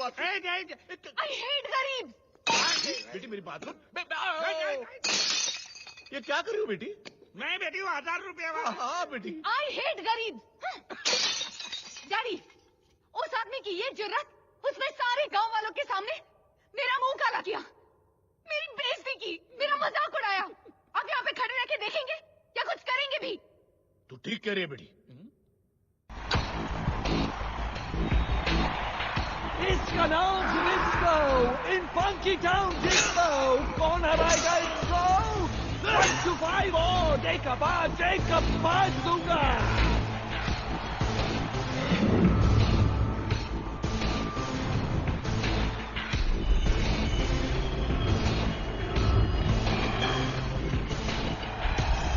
बात I hate गरीब। बेटी मेरी बात सुन। ये क्या कर रही हो बेटी? मैं बेटी हूँ 1000 रुपया। हाँ बेटी। आई हेट गरीब। डैडी, उस आदमी की ये जुर्रत, उसने सारे गांव वालों के सामने मेरा मुंह काला किया, मेरी बेइज्जती की, मेरा मजाक उड़ाया। आप यहाँ पे खड़े रह के देखेंगे या कुछ करेंगे भी? तू ठीक कह रही है बेटी। इसका नाम डिस्को, इन फंकी टाउन डिस्को। कौन हराएगा इसको? 1 to 5 और एक बाज दूंगा।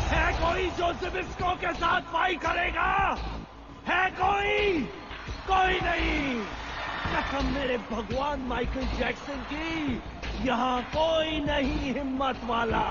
है कोई जो डिस्को के साथ फाइट करेगा? है कोई? कोई नहीं। कसम मेरे भगवान माइकल जैक्सन की, यहाँ कोई नहीं हिम्मत वाला।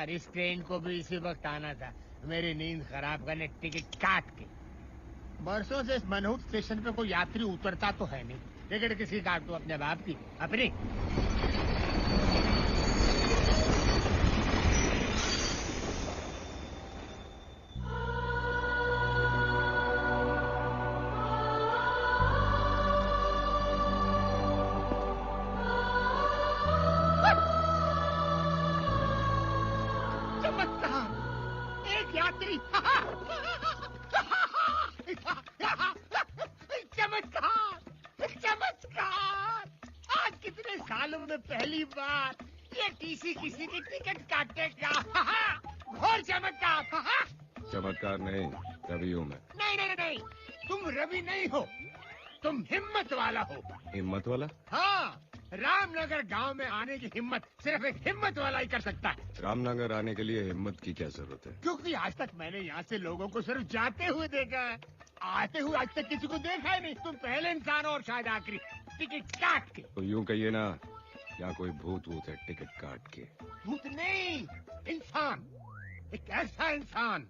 इस ट्रेन को भी इसी वक्त आना था, मेरी नींद खराब करने टिकट काट के। बरसों से इस मनहूट स्टेशन पे कोई यात्री उतरता तो है नहीं। टिकट किसी काट दो, अपने बाप की, अपनी। यात्री। चमत्कार चमत्कार, आज कितने सालों में पहली बार ये टीसी किसी की टिकट काटेगा। घोर चमत्कार। चमत्कार नहीं, रवि हूँ मैं। नहीं नहीं नहीं, तुम रवि नहीं हो, तुम हिम्मत वाला हो। हिम्मत वाला? हाँ, रामनगर गांव में आने की हिम्मत सिर्फ एक हिम्मत वाला ही कर सकता है। रामनगर आने के लिए हिम्मत की क्या जरूरत है? क्योंकि आज तक मैंने यहाँ से लोगों को सिर्फ जाते हुए देखा है, आते हुए आज तक किसी को देखा ही नहीं। तुम पहले इंसान हो और शायद आखिरी। टिकट काट के। तो यूँ कहिए ना, यहाँ कोई भूत वूत है टिकट काट के। भूत नहीं, इंसान। एक ऐसा इंसान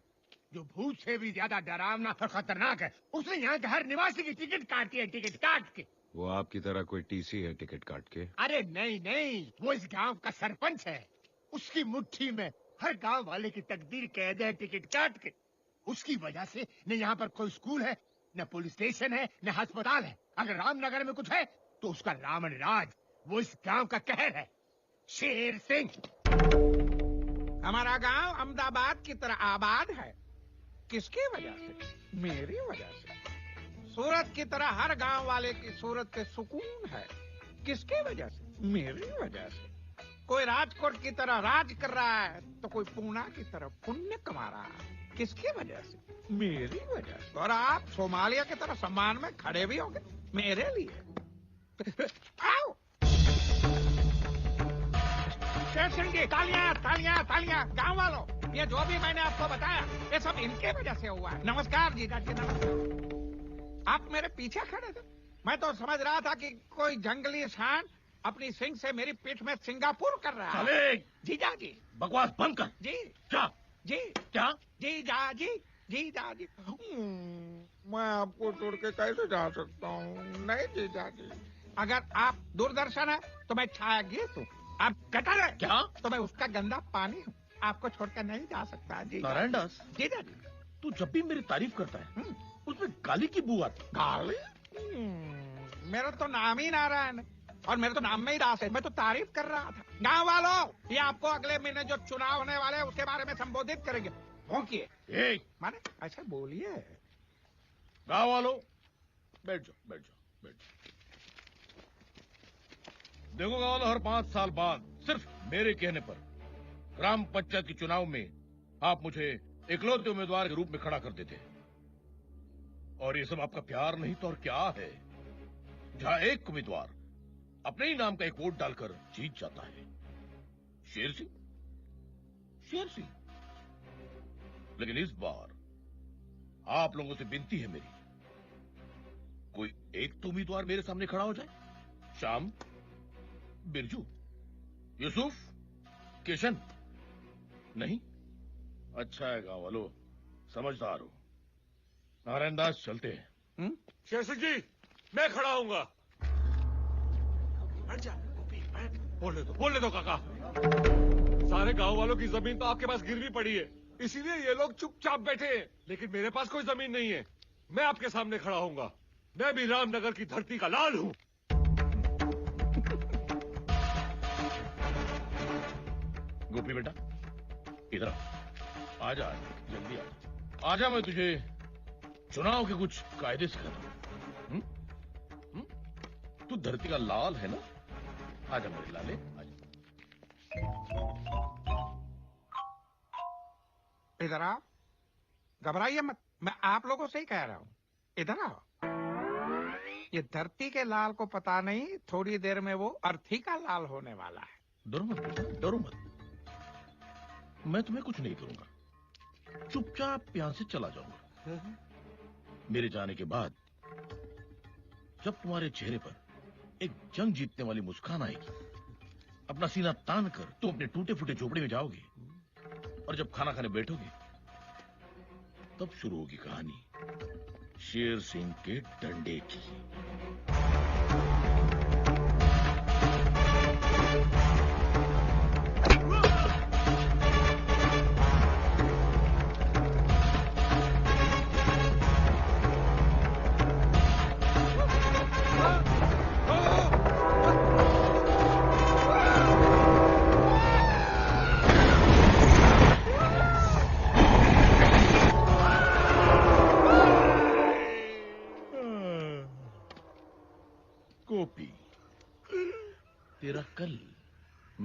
जो भूत से भी ज्यादा डरावना और खतरनाक है। उसने यहाँ के हर निवासी की टिकट काटी है, टिकट काट के। वो आपकी तरह कोई टीसी है टिकट काट के? अरे नहीं नहीं, वो इस गांव का सरपंच है। उसकी मुट्ठी में हर गांव वाले की तकदीर कैद है, टिकट काट के। उसकी वजह से न यहाँ पर कोई स्कूल है, न पुलिस स्टेशन है, न अस्पताल है। अगर रामनगर में कुछ है तो उसका रावण राज, वो इस गांव का कहर है। शेर सिंह। हमारा गांव अहमदाबाद की तरह आबाद है। किसकी वजह से? मेरी वजह से। सूरत की तरह हर गांव वाले की सूरत से सुकून है। किसकी वजह से? मेरी वजह से। कोई राजकोट की तरह राज कर रहा है तो कोई पूना की तरह पुण्य कमा रहा है। किसकी वजह से? मेरी वजह से। और आप सोमालिया की तरह सम्मान में खड़े भी होंगे मेरे लिए। आओ शेर सिंह जी, तालियां तालियां तालियां। गांव वालों, ये जो भी मैंने आपको बताया ये सब इनके वजह से हुआ है। नमस्कार जीजा जी, नमस्कार। आप मेरे पीछे खड़े थे, मैं तो समझ रहा था कि कोई जंगली सांड अपनी सिंग से मेरी पीठ में सिंगापुर कर रहा है। साले, जीजा जी। बकवास बंद कर। जी क्या? जी क्या? जीजा जी, जीजा जी। मैं आपको छोड़ के कैसे जा सकता हूँ? नहीं जीजा जी, अगर आप दूरदर्शन है तो मैं छाया गीत हूँ। आप कटर है क्या? तो मैं उसका गंदा पानी हूँ। आपको छोड़कर नहीं जा सकता जी। नारायण दास, जीजा जी। तू जब भी मेरी तारीफ करता है उसमें गाली की बू आती है। गाली? मेरा तो नाम ही नारायण है और मेरे तो नाम में ही दास है। मैं तो तारीफ कर रहा था। गाँव वालों, ये आपको अगले महीने जो चुनाव होने वाले हैं उसके बारे में संबोधित करेंगे। भौंकिए। माने ऐसा बोलिए। गाँव वालों, बैठ जाओ बैठ जाओ बैठ जाओ। देखो गाँव वालों, हर 5 साल बाद सिर्फ मेरे कहने पर ग्राम पंचायत के चुनाव में आप मुझे इकलौते उम्मीदवार के रूप में खड़ा कर देते हैं। और ये सब आपका प्यार नहीं तो और क्या है? जहां एक उम्मीदवार अपने ही नाम का एक वोट डालकर जीत जाता है। शेर सिंह, शेर सिंह। लेकिन इस बार आप लोगों से विनती है मेरी, कोई एक तो उम्मीदवार मेरे सामने खड़ा हो जाए। श्याम, बिरजू, यूसुफ, किशन। नहीं? अच्छा है गाँव वालों, समझदार हो। नारायण दास, चलते हैं। शेर सिंह जी, मैं खड़ा हूँगा। बैठ जा, बैठ। बोलने दो काका। सारे गांव वालों की जमीन तो आपके पास गिरवी पड़ी है, इसीलिए ये लोग चुपचाप बैठे हैं। लेकिन मेरे पास कोई जमीन नहीं है। मैं आपके सामने खड़ा होऊंगा। मैं भी रामनगर की धरती का लाल हूँ। गोपी बेटा, इधर आजा, जल्दी आजा। मैं तुझे चुनाव के कुछ कायदे सिखाता हूँ। तू धरती का लाल है ना? आजा मेरे लाले, आजा। इधर आओ, घबराइए मत, मैं आप लोगों से ही कह रहा हूँ। इधर आओ। ये धरती के लाल को पता नहीं, थोड़ी देर में वो अर्थी का लाल होने वाला है। डरो मत बेटा, डरो मत। मैं तुम्हें कुछ नहीं करूंगा, चुपचाप यहां से चला जाऊंगा। मेरे जाने के बाद जब तुम्हारे चेहरे पर एक जंग जीतने वाली मुस्कान आएगी, अपना सीना तान कर तुम अपने टूटे फूटे झोपड़े में जाओगे और जब खाना खाने बैठोगे तब शुरू होगी कहानी शेर सिंह के डंडे की।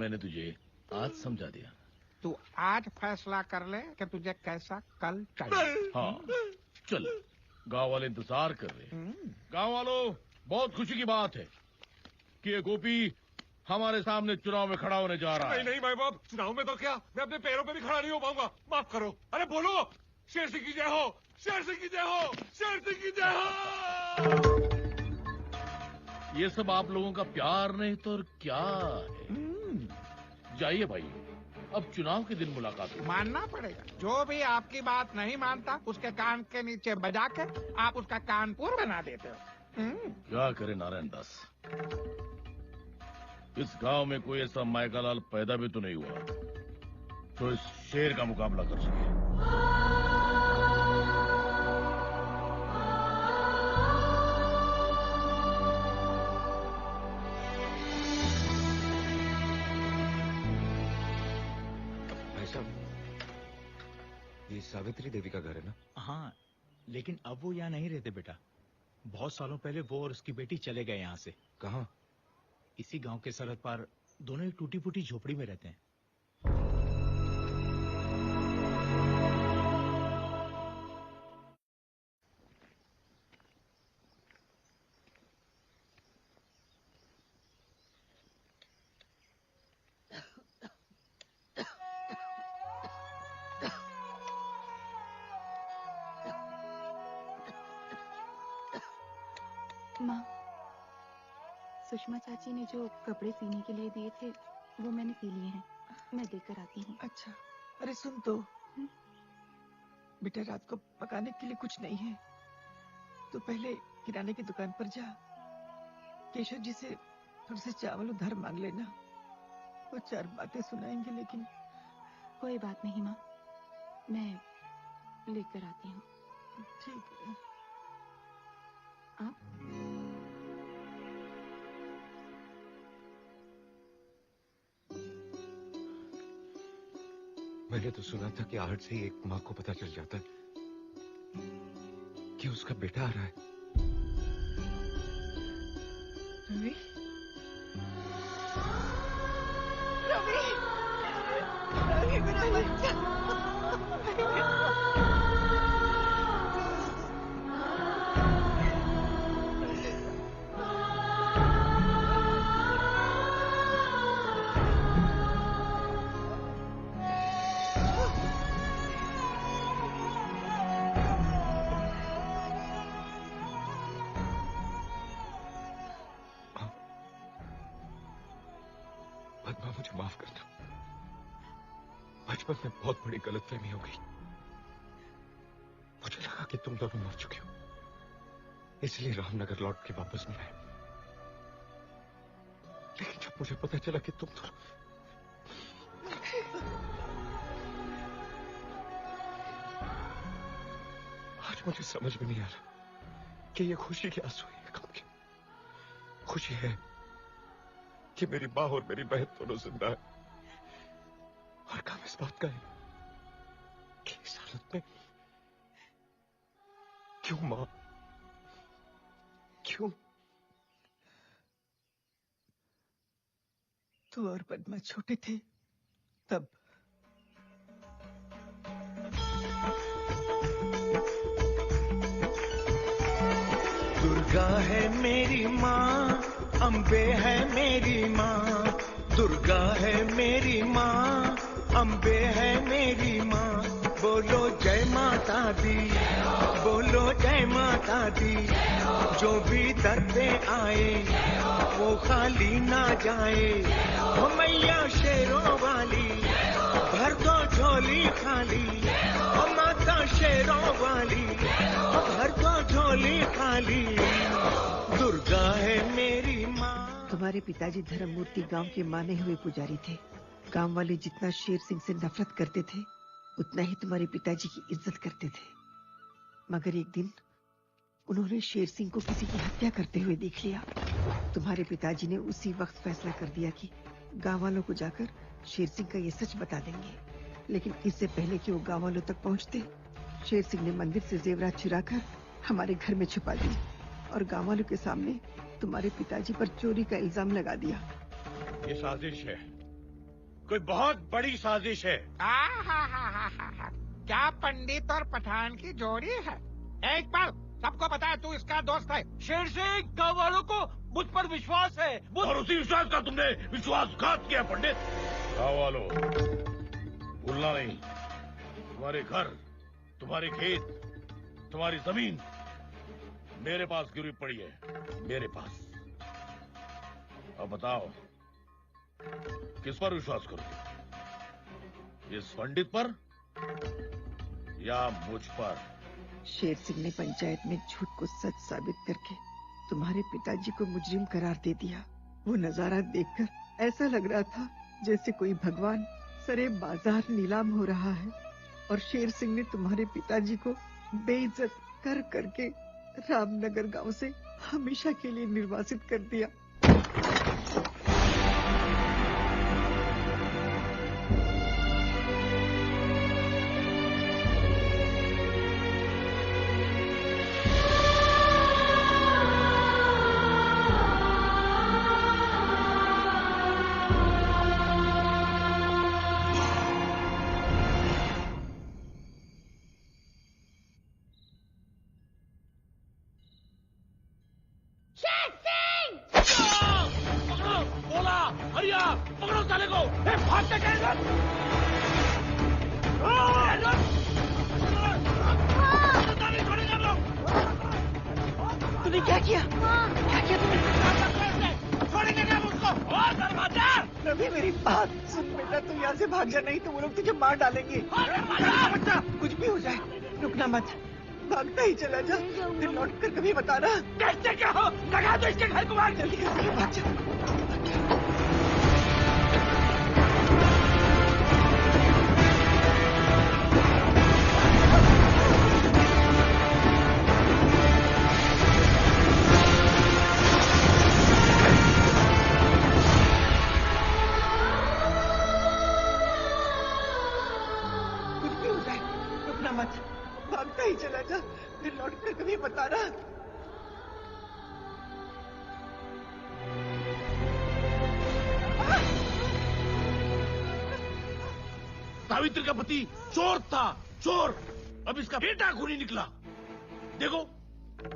मैंने तुझे आज समझा दिया। तू आज फैसला कर ले कि तुझे कैसा कल चाहिए। हाँ चल, गांव वाले इंतजार कर रहे हैं। गांव वालों, बहुत खुशी की बात है कि ये गोपी हमारे सामने चुनाव में खड़ा होने जा रहा है। नहीं भाई बाप, चुनाव में तो क्या, मैं अपने पैरों पे भी खड़ा नहीं हो पाऊंगा। माफ करो। अरे बोलो, शेर सिंह की जय हो, शेर सिंह की जय हो, शेर सिंह की जय हो। ये सब आप लोगों का प्यार नहीं तो और क्या है। जाइए भाई, अब चुनाव के दिन मुलाकात होगी। मानना पड़ेगा, जो भी आपकी बात नहीं मानता उसके कान के नीचे बजा के आप उसका कानपुर बना देते हो। क्या करे नारायण दास, इस गांव में कोई ऐसा मायकालाल पैदा भी तो नहीं हुआ तो इस शेर का मुकाबला कर सके। ये सावित्री देवी का घर है ना? हाँ, लेकिन अब वो यहाँ नहीं रहते बेटा। बहुत सालों पहले वो और उसकी बेटी चले गए यहाँ से। कहाँ? इसी गांव के सरहद पार दोनों एक टूटी फूटी झोपड़ी में रहते हैं। माँ, सुषमा चाची ने जो कपड़े सीने के लिए दिए थे वो मैंने सी लिए हैं, मैं देकर आती हूँ। अच्छा, अरे सुन तो, बेटा रात को पकाने के लिए कुछ नहीं है तो पहले किराने की दुकान पर जा, केशव जी से थोड़े से चावल उधार मांग लेना। वो चार बातें सुनाएंगे। लेकिन कोई बात नहीं माँ, मैं लेकर आती हूँ। ठीक है। आप मैंने तो सुना था कि आहट से ही एक माँ को पता चल जाता है कि उसका बेटा आ रहा है। रवि, रवि मेरा बच्चा। पद्मा, मुझे माफ करना। बचपन में बहुत बड़ी गलतफहमी हो गई। मुझे लगा कि तुम दोनों मर चुके हो, इसलिए रामनगर लौट के वापस नहीं आए। लेकिन जब मुझे पता चला कि तुम दोनों, आज मुझे समझ में नहीं आ रहा कि ये खुशी के आंसू है, गम के। खुशी है कि मेरी माँ और मेरी बहन दोनों जिंदा है, और काम इस बात का है कि इस हालत में क्यों माँ, क्यों? तू और पद्मा छोटे थे तब। दुर्गा है मेरी माँ, अम्बे है मेरी माँ। दुर्गा है मेरी माँ, अम्बे है मेरी माँ। बोलो जय माता दी, बोलो जय माता दी। जो भी दर पे आए वो खाली ना जाए। ओ मैया शेरों वाली, भर दो झोली खाली। ओ माता शेरों वाली, भर दो झोली खाली। दुर्गा है मेरी माँ। तुम्हारे पिताजी धर्ममूर्ति गांव के माने हुए पुजारी थे। गांव वाले जितना शेर सिंह से नफरत करते थे उतना ही तुम्हारे पिताजी की इज्जत करते थे। मगर एक दिन उन्होंने शेर सिंह को किसी की हत्या करते हुए देख लिया। तुम्हारे पिताजी ने उसी वक्त फैसला कर दिया कि गांव वालों को जाकर शेर सिंह का ये सच बता देंगे। लेकिन इससे पहले कि वो गांव वालों तक पहुंचते, शेर सिंह ने मंदिर से जेवरात चुराकर हमारे घर में छुपा दिए और गांव वालों के सामने तुम्हारे पिताजी पर चोरी का इल्जाम लगा दिया। ये साजिश है। कोई बहुत बड़ी साजिश है। हा। क्या पंडित और पठान की जोड़ी है। एक पल, सबको पता है तू इसका दोस्त है। शेर सिंह, गाँव वालों को मुझ पर विश्वास है। और उसी विश्वास का तुमने विश्वासघात किया पंडित। गाँव वालों, भूलना नहीं, तुम्हारे घर, तुम्हारे खेत, तुम्हारी जमीन मेरे पास गिरवी पड़ी है, मेरे पास। अब बताओ, किस पर विश्वास करोगे? इस पंडित पर या मुझ पर? शेर सिंह ने पंचायत में झूठ को सच साबित करके तुम्हारे पिताजी को मुजरिम करार दे दिया। वो नजारा देखकर ऐसा लग रहा था जैसे कोई भगवान सरे बाजार नीलाम हो रहा है, और शेर सिंह ने तुम्हारे पिताजी को बेइज्जत कर करके रामनगर गांव से हमेशा के लिए निर्वासित कर दिया। नहीं तो वो लोग तुझे मार डालेंगे। कुछ भी हो जाए रुकना मत, भागता ही चला जा, फिर लौट कर कभी बताना। कैसे क्या हो, लगा दो इसके घर को, भाग जल्दी कर, भाग जा। भागता ही चला जा, फिर लौट कर कभी बताना। सावित्री का पति चोर था, चोर। अब इसका बेटा खूनी निकला। देखो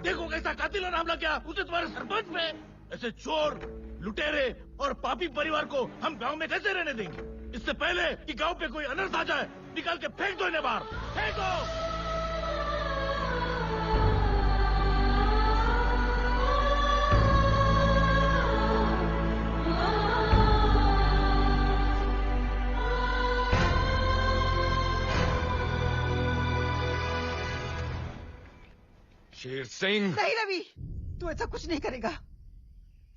देखो कैसा कातिलाना हमला किया उसने तुम्हारे सरपंच पे। ऐसे चोर, लुटेरे और पापी परिवार को हम गांव में कैसे रहने देंगे? इससे पहले कि गांव पे कोई अनर्थ आ जाए, निकाल के फेंक दो इन्हें बाहर, फेंक दो। शेर सिंह। नहीं रवि, तू ऐसा कुछ नहीं करेगा,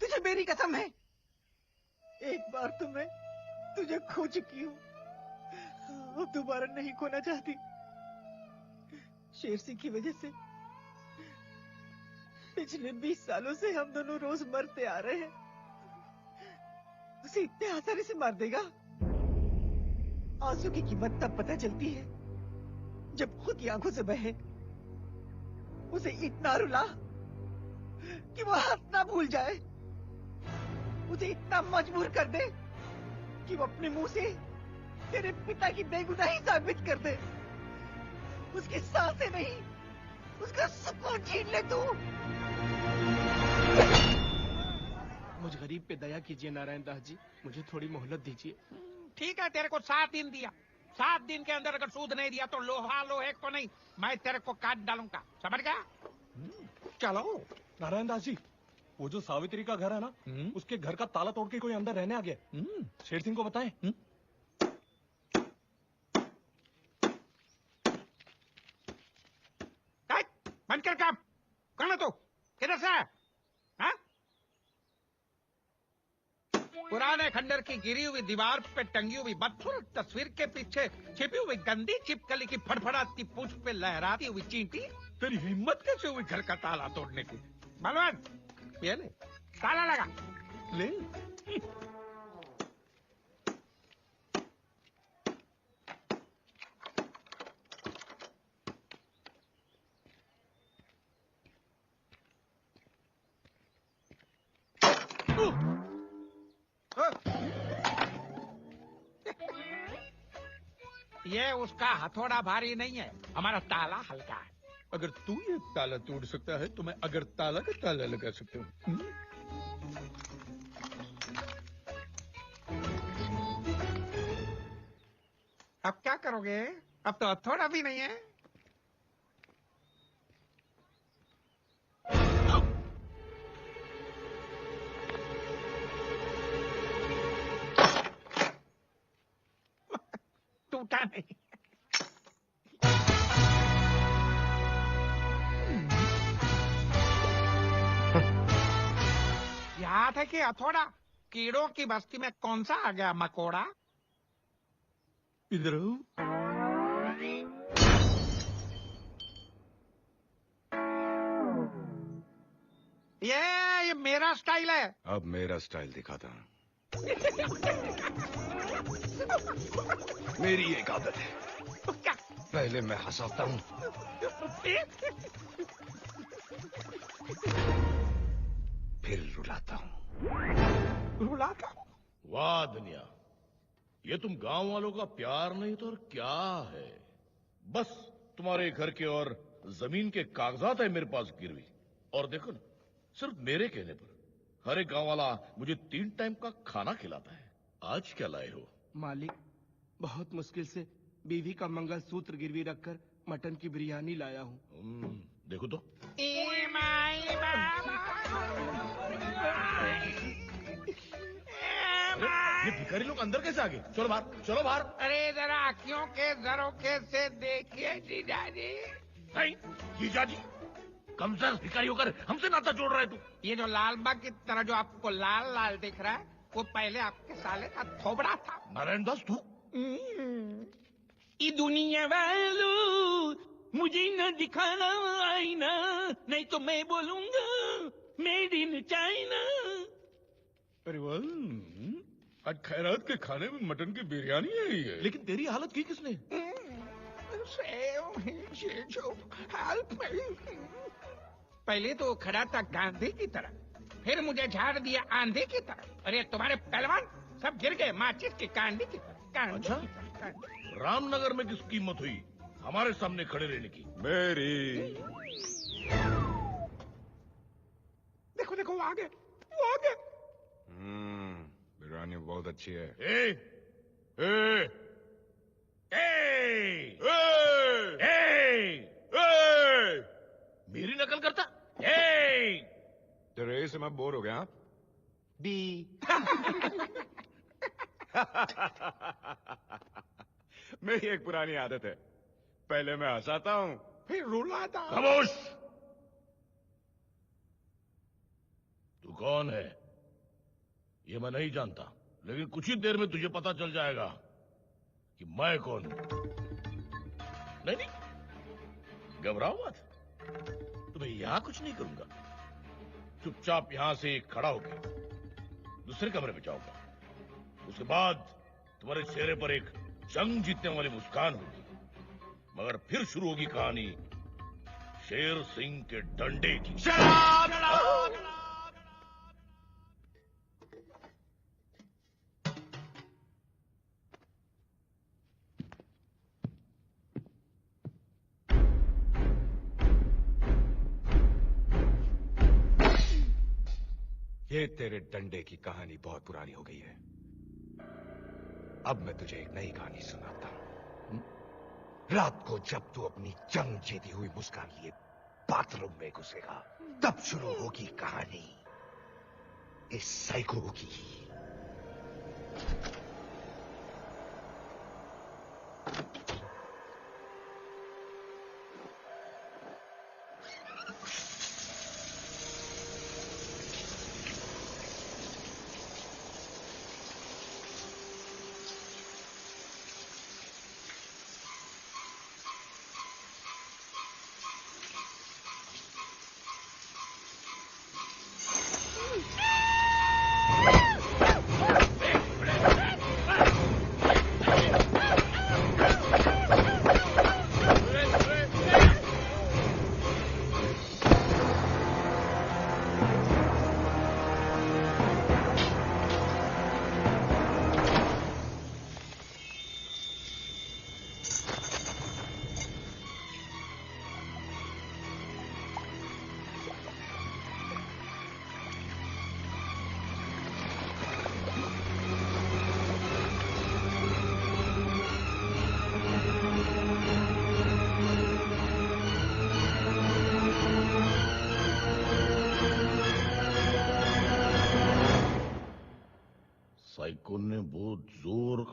तुझे मेरी कसम है। एक बार तो मैं तुझे खो चुकी हूँ, अब दोबारा नहीं खोना चाहती। शेर सिंह की वजह से पिछले 20 सालों से हम दोनों रोज मरते आ रहे हैं। उसे इतने आसानी से मार देगा? आंसू की कीमत तब पता चलती है जब खुद की आंखों से बहे। उसे इतना रुला कि वो हंसना भूल जाए, उसे इतना मजबूर कर दे कि वो अपने मुंह से तेरे पिता की बेगुनाही साबित कर दे। उसकी सांसें नहीं, उसका सुकून छीन ले तू। मुझ गरीब पे दया कीजिए नारायण दास जी, मुझे थोड़ी मोहलत दीजिए। ठीक है, तेरे को 7 दिन दिया। 7 दिन के अंदर अगर सूद नहीं दिया तो लोहा लोहे को नहीं, मैं तेरे को काट डालूंगा, समझ गया? चलो। नारायण दास जी, वो जो सावित्री का घर है ना, उसके घर का ताला तोड़ के कोई अंदर रहने आ गया। शेर सिंह को बताएं। बंद कर काम। कौन है तू? किधर से है? हाँ? पुराने खंडर की गिरी हुई दीवार पे टंगी हुई बदसूरत तस्वीर के पीछे छिपी हुई गंदी छिपकली की फड़फड़ाती पूंछ पे लहराती हुई चींटी। तेरी हिम्मत कैसे हुई घर का ताला तोड़ने की? बलवंत, ये ले, ताला लगा ले। ये उसका हथौड़ा भारी नहीं है, हमारा ताला हल्का है। अगर तू ये ताला तोड़ सकता है तो मैं अगर ताला का ताला लगा सकता हूँ। अब क्या करोगे? अब तो हथौड़ा भी नहीं है। टूटा नहीं। याद है कि हथौड़ा? कीड़ों की बस्ती में कौन सा आ गया मकोड़ा? इधर आओ। ये मेरा स्टाइल है। अब मेरा स्टाइल दिखाता हूँ। मेरी एक आदत है, पहले मैं हंसाता हूँ फिर रुलाता हूँ। रुलाता हूँ? वाह दुनिया, ये तुम गांव वालों का प्यार नहीं तो और क्या है? बस तुम्हारे घर के और जमीन के कागजात है मेरे पास गिरवी। और देखो ना, सिर्फ मेरे कहने पर हर एक गांव वाला मुझे 3 टाइम का खाना खिलाता है। आज क्या लाए हो? मालिक, बहुत मुश्किल से बीवी का मंगलसूत्र गिरवी रखकर मटन की बिरयानी लाया हूँ। देखो तो। ये भिखारी लोग अंदर कैसे आ गए? चलो बाहर, चलो बाहर। अरे जरा आँखों के झरोखे से देखिए जीजाजी। नहीं जीजाजी, कम से भिखारी होकर हमसे नाता जोड़ रहे तू। ये जो लाल बाग की तरह जो आपको लाल लाल दिख रहा है, वो पहले आपके साले का थोबड़ा था। नारायण दास तू? ये दुनिया वालों, मुझे न दिखाना आईना, नहीं तो मैं बोलूंगा मेड इन चाइना। अरे वाह, आज खैरात के खाने में मटन की बिरयानी है ये। लेकिन तेरी हालत की किसने? पहले तो खड़ा था गांधी की तरह, फिर मुझे झाड़ दिया आंधी की तरह। अरे तुम्हारे पहलवान सब गिर गए माचिस की कांडी की तरह। अच्छा, रामनगर में किस कीमत हुई हमारे सामने खड़े रहने की? मेरी। देखो देखो वो आ गए, वो आ गए। बिरयानी बहुत अच्छी है। ए, ए, ए, ए, ए, मेरी नकल करता? ए, तेरे से मैं बोर हो गया। बी। मेरी एक पुरानी आदत है, पहले मैं हंसाता हूँ फिर रुलाता हूँ। खामोश! तू कौन है ये मैं नहीं जानता, लेकिन कुछ ही देर में तुझे पता चल जाएगा कि मैं कौन हूं। नहीं नहीं, घबराओ मत, तुम्हें यहां कुछ नहीं करूंगा। चुपचाप यहां से खड़ा होकर दूसरे कमरे में जाऊंगा। उसके बाद तुम्हारे चेहरे पर एक जंग जीतने वाली मुस्कान होगी, मगर फिर शुरू होगी कहानी शेर सिंह के डंडे की। ये तेरे डंडे की कहानी बहुत पुरानी हो गई है। अब मैं तुझे एक नई कहानी सुनाता हूं। रात को जब तू अपनी जंग जीती हुई मुस्कान लिए बाथरूम में घुसेगा, तब शुरू होगी कहानी इस साइको की।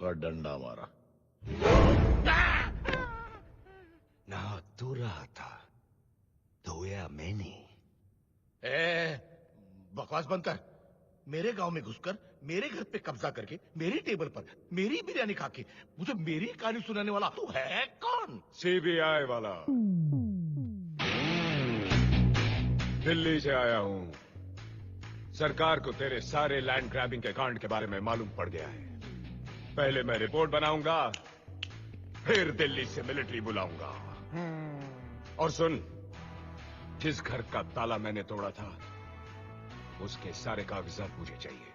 का डंडा मारा। नहा तू रहा था, धोया मैंने। बकवास बंद कर। मेरे गांव में घुसकर मेरे घर पे कब्जा करके मेरी टेबल पर मेरी बिरयानी खा के मुझे मेरी कहानी सुनाने वाला तू है कौन? सीबीआई वाला। दिल्ली से आया हूं। सरकार को तेरे सारे लैंड ग्रैबिंग के कांड के बारे में मालूम पड़ गया है। पहले मैं रिपोर्ट बनाऊंगा, फिर दिल्ली से मिलिट्री बुलाऊंगा। और सुन, जिस घर का ताला मैंने तोड़ा था उसके सारे कागजात मुझे चाहिए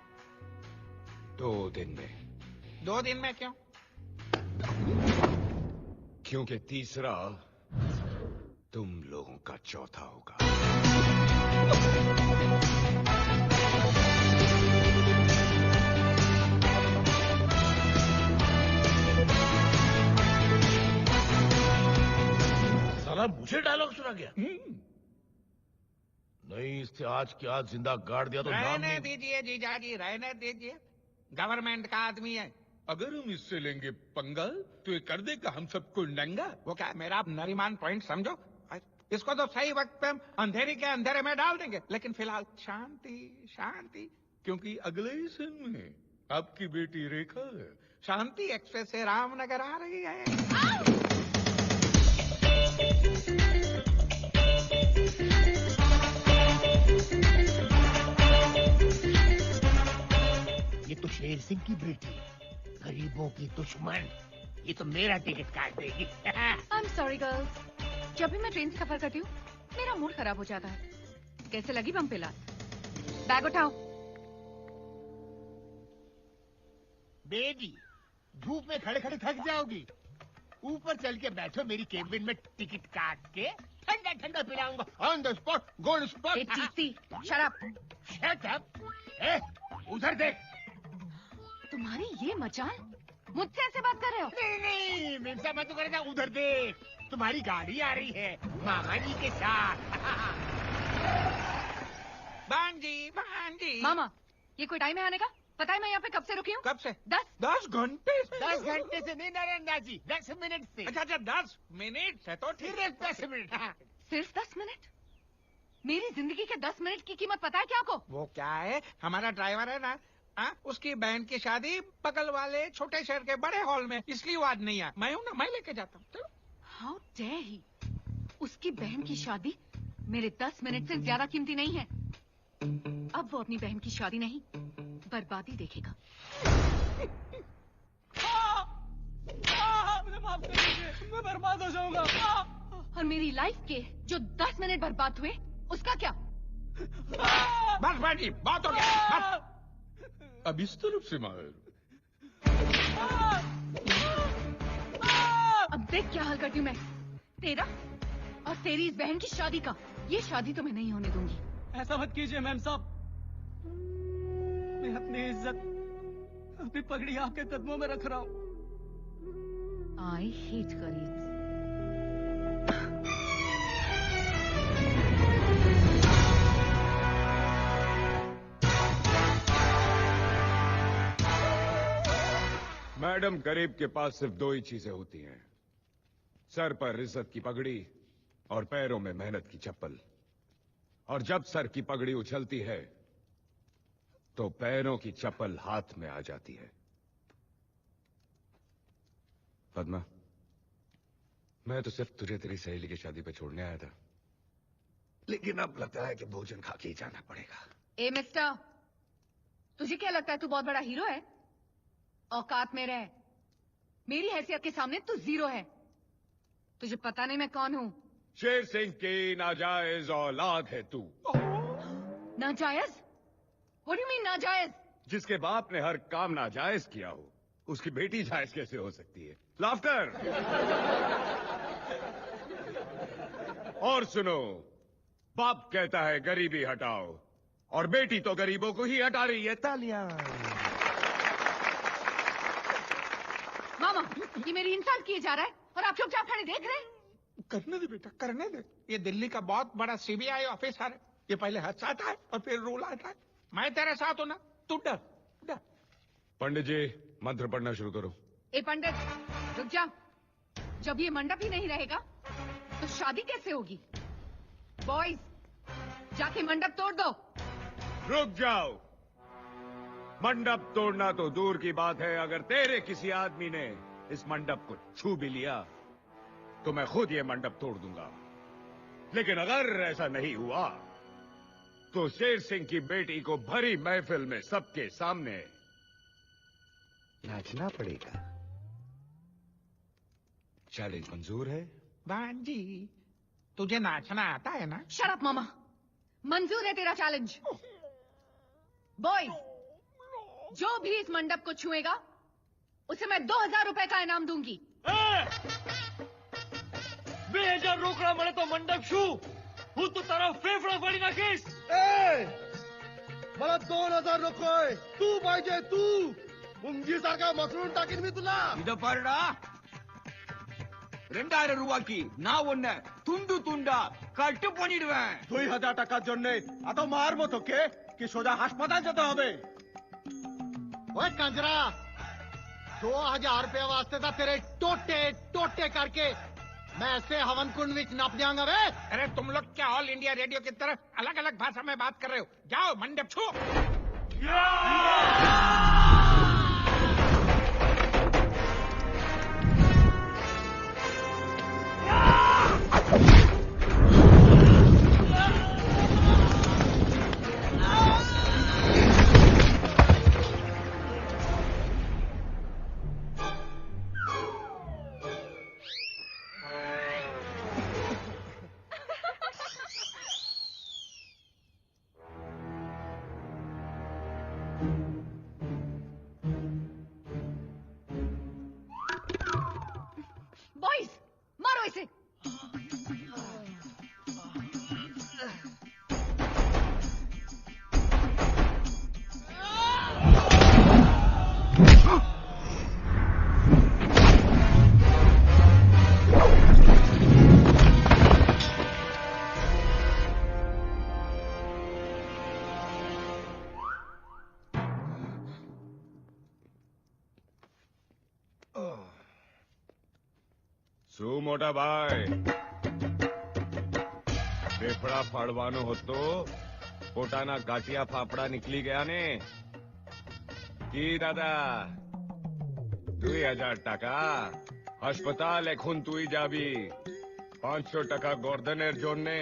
2 दिन में। 2 दिन में क्यों? क्योंकि तीसरा तुम लोगों का चौथा होगा। साला मुझे डायलॉग सुना गया। नहीं, इससे आज की आज जिंदा गाड़ दिया तो नाम रहने नहीं। दीजिए जीजाजी, रहने दीजिए। गवर्नमेंट का आदमी है। अगर हम इससे लेंगे पंगा तो ये कर देगा हम सबको नंगा। वो क्या मेरा आप नरीमान पॉइंट समझो। इसको तो सही वक्त पे हम अंधेरी के अंधेरे में डाल देंगे, लेकिन फिलहाल शांति शांति। क्योंकि अगले ही सीन में आपकी बेटी रेखा शांति एक्सप्रेस से रामनगर आ रही है। ये तो शेर सिंह की बेटी, गरीबों की दुश्मन। ये तो मेरा टिकट काट देगी। आई एम सॉरी गर्ल्स, जब भी मैं ट्रेन से सफर करती हूँ मेरा मूड खराब हो जाता है। कैसे लगी बम पिला? बैग उठाओ। बेबी, धूप में खड़े खड़े थक जाओगी। ऊपर चल के बैठो मेरी केबिन में, टिकट काट के ठंडा ठंडा पिलाऊंगा। On the spot, Gold Spot. Shut up. Shut up. उधर देख। तुम्हारी ये मचान, मुझसे ऐसे बात कर रहे हो? नहीं, मेरे मत करेगा। उधर देख, तुम्हारी गाड़ी आ रही है मामा जी के साथ। भांजी। मामा, ये कोई टाइम है आने का? पता है मैं यहाँ पे कब से रुकी हूँ? कब से? 10 घंटे से। 10 घंटे से नहीं नरेंद्र जी, 10 मिनट से। अच्छा 10 मिनट से तो ठीक है। 10 मिनट। सिर्फ 10 मिनट? मेरी जिंदगी के 10 मिनट की कीमत पता है क्या आपको? वो क्या है, हमारा ड्राइवर है ना, उसकी बहन की शादी बगल वाले छोटे शहर के बड़े हॉल में, इसलिए वो आज नहीं आया। मैं हूँ ना, मैं लेके जाता हूँ। How dare he! उसकी बहन की शादी मेरे 10 मिनट से ज्यादा कीमती नहीं है। अब वो अपनी बहन की शादी नहीं, बर्बादी देखेगा। मुझे माफ कर दीजिए, मैं बर्बाद हो जाऊंगा। और मेरी लाइफ के जो 10 मिनट बर्बाद हुए, उसका क्या? बस भाजी, बात हो गया। बस। अब इस तरफ से मार। अब देख क्या हाल करती हूँ मैं तेरा और तेरी इस बहन की शादी का। ये शादी तो मैं नहीं होने दूंगी। ऐसा मत कीजिए मैम साहब, मैं अपनी इज्जत, अपनी पगड़ी आपके कदमों में रख रहा हूँ। आई हेट करीब। मैडम, गरीब के पास सिर्फ 2 ही चीजें होती हैं, सर पर इज्जत की पगड़ी और पैरों में मेहनत की चप्पल। और जब सर की पगड़ी उछलती है तो पैरों की चप्पल हाथ में आ जाती है। पद्मा, मैं तो सिर्फ तुझे तेरी सहेली की शादी पे छोड़ने आया था, लेकिन अब लगता है कि भोजन खा के ही जाना पड़ेगा। ए मिस्टर, तुझे क्या लगता है तू बहुत बड़ा हीरो है? औकात में रह। मेरी हैसियत के सामने तू जीरो है। तुझे पता नहीं मैं कौन हूँ? शेर सिंह की नाजायज औलाद है तू। नाजायज? What do you mean नाजायज? जिसके बाप ने हर काम नाजायज किया हो, उसकी बेटी जायज कैसे हो सकती है? लाफ्टर। और सुनो, बाप कहता है गरीबी हटाओ और बेटी तो गरीबों को ही हटा रही है। तालियां। मामा, ये मेरी इंसल्ट किए जा रहा है और आप चुपचाप खड़े देख रहे हैं। करने दे बेटा, करने दे। ये दिल्ली का बहुत बड़ा सीबीआई ऑफिसर है। ये पहले हंसाता है और फिर रूल आता है। मैं तेरे साथ हूं ना, तू डर। पंडित जी, मंत्र पढ़ना शुरू करो। ए पंडित, रुक जा। जब ये मंडप ही नहीं रहेगा तो शादी कैसे होगी? बॉयज, जाके मंडप तोड़ दो। रुक जाओ। मंडप तोड़ना तो दूर की बात है, अगर तेरे किसी आदमी ने इस मंडप को छू भी लिया तो मैं खुद ये मंडप तोड़ दूंगा। लेकिन अगर ऐसा नहीं हुआ तो शेर सिंह की बेटी को भरी महफिल में सबके सामने नाचना पड़ेगा। चैलेंज मंजूर है? भांजी, तुझे नाचना आता है ना? शट अप मामा, मंजूर है तेरा चैलेंज। बॉयज, जो भी इस मंडप को छुएगा उसे मैं 2000 रुपए का इनाम दूंगी। 2000 रोकड़ा मळे तो मंडप शू હું તો તારા ફેફડા ફાડી નાખીશ. मला 2000 नकोय, तू पाहिजे तू. मुंगी सारखा मसळून टाकीन मी तुला. இத பாருடா, 2000 ரூபாய்க்கு நான் உன்னை துண்டு துண்டா கட்டு பண்ணிடுவேன். 2000 টাকার জন্য এত মারবো তোকে কি সোজা হাসপাতাল যেতে হবে? ওই কাंजरा, 2000 रुपए वास्ते था तेरे टोटे टोटे करके मैं ऐसे हवन कुंड विच नप जाऊंगा बे। अरे तुम लोग क्या ऑल इंडिया रेडियो की तरह अलग अलग भाषा में बात कर रहे हो? जाओ मंडप छू। बॉयज, मारो इसे। શું મોટા ભાઈ, ફેફડા ફાડવાનો હતો, પોતાના ગાંઠિયા ફાફડા નીકળી ગયા ને? কি দাদা, 2000 টাকা হাসপাতাল এখন তুই যাবি, 500 টাকা গর্দনের জন্যে,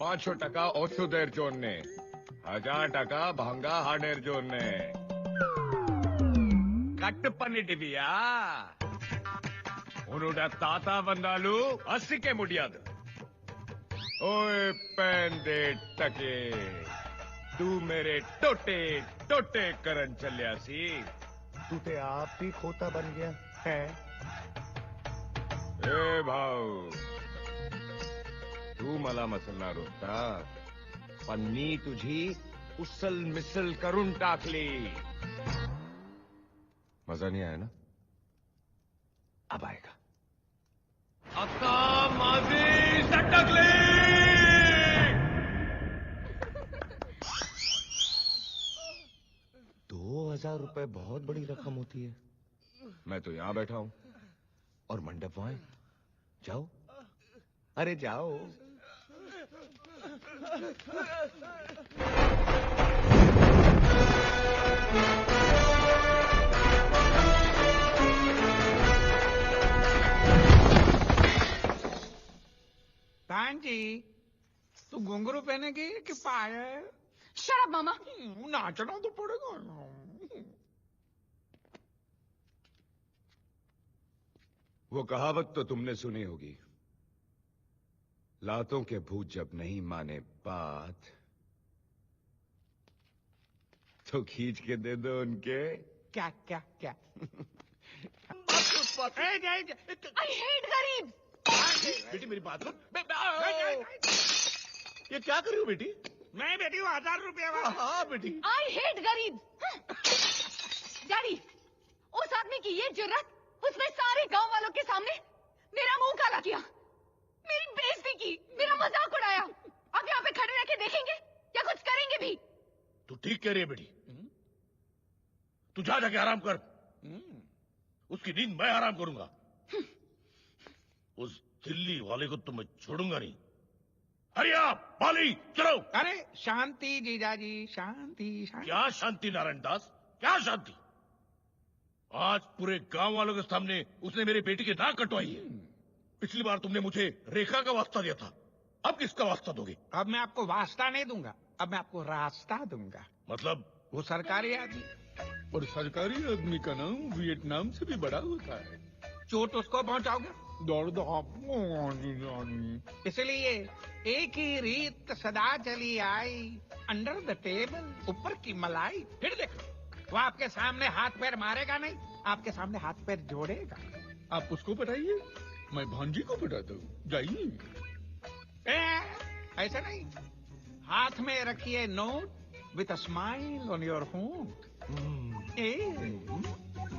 500 টাকা ওষুধের জন্যে, 1000 টাকা ভাঙ্গা হাড়ের জন্যে। கட்டு பண்ணிடுவியா? உன்னோட தாத்தா வந்தாலும் அசிக்க முடியாது. ओए पैंदे टके, तू मेरे टोटे टोटे करन चलिया सी, तू ते आप भी खोता बन गया है। ए भाऊ, तू मला मसलना रोखता, पण मी तुझी उसल मिसल करून टाकली. मजा नहीं आया ना? अब आएगा. आता माझी सटकली. 2000 रुपए बहुत बड़ी रकम होती है. मैं तो यहां बैठा हूं और मंडप वहां है. जाओ, अरे जाओ. जी, तू घुंघरू पहनेगी कि पायल? शट अप मामा. नाचना तो पड़ेगा ना. वो कहावत तो तुमने सुनी होगी, लातों के भूत जब नहीं माने बात तो खींच के दे दो उनके. क्या क्या क्या? आई हेट गरीब. बेटी मेरी बात सुन. ये क्या कर रही हो बेटी? मैं बेटी हूँ 1000 रुपया. हाँ बेटी. आई हेट गरीब. डैडी, उस आदमी की ये जुर्रत, उसने सारे गांव वालों के सामने मेरा मुंह काला किया, मेरी बेइज्जती की, मेरा मजाक उड़ाया. अब यहाँ पे खड़े रह के देखेंगे या कुछ करेंगे भी? तू ठीक कह रही है बेटी. तू जा जाके आराम कर. उसकी नींद मैं आराम करूंगा। उस दिल्ली वाले को तो मैं छोड़ूंगा नहीं। हरिया बाली चलो। अरे शांति जीजाजी, शांति शांति। क्या शांति नारायण दास, क्या शांति? आज पूरे गांव वालों के सामने उसने मेरी बेटी की नाक कटवाई है। पिछली बार तुमने मुझे रेखा का वास्ता दिया था, अब किसका वास्ता दोगे? अब मैं आपको वास्ता नहीं दूंगा, अब मैं आपको रास्ता दूंगा। मतलब? वो सरकारी आदमी। और सरकारी आदमी का नाम वियतनाम से भी बड़ा होता है। चोट उसको पहुंचाओगे? दौड़ दौड़। इसलिए एक ही रीत सदा चली आई, अंडर द टेबल, ऊपर की मलाई। फिर देखो, वो आपके सामने हाथ पैर मारेगा नहीं, आपके सामने हाथ पैर जोड़ेगा। आप उसको पटाइए, मैं भांजी को पटाता हूँ। जाइए। ऐसा नहीं, हाथ में रखिए note with a smile on your होंठ।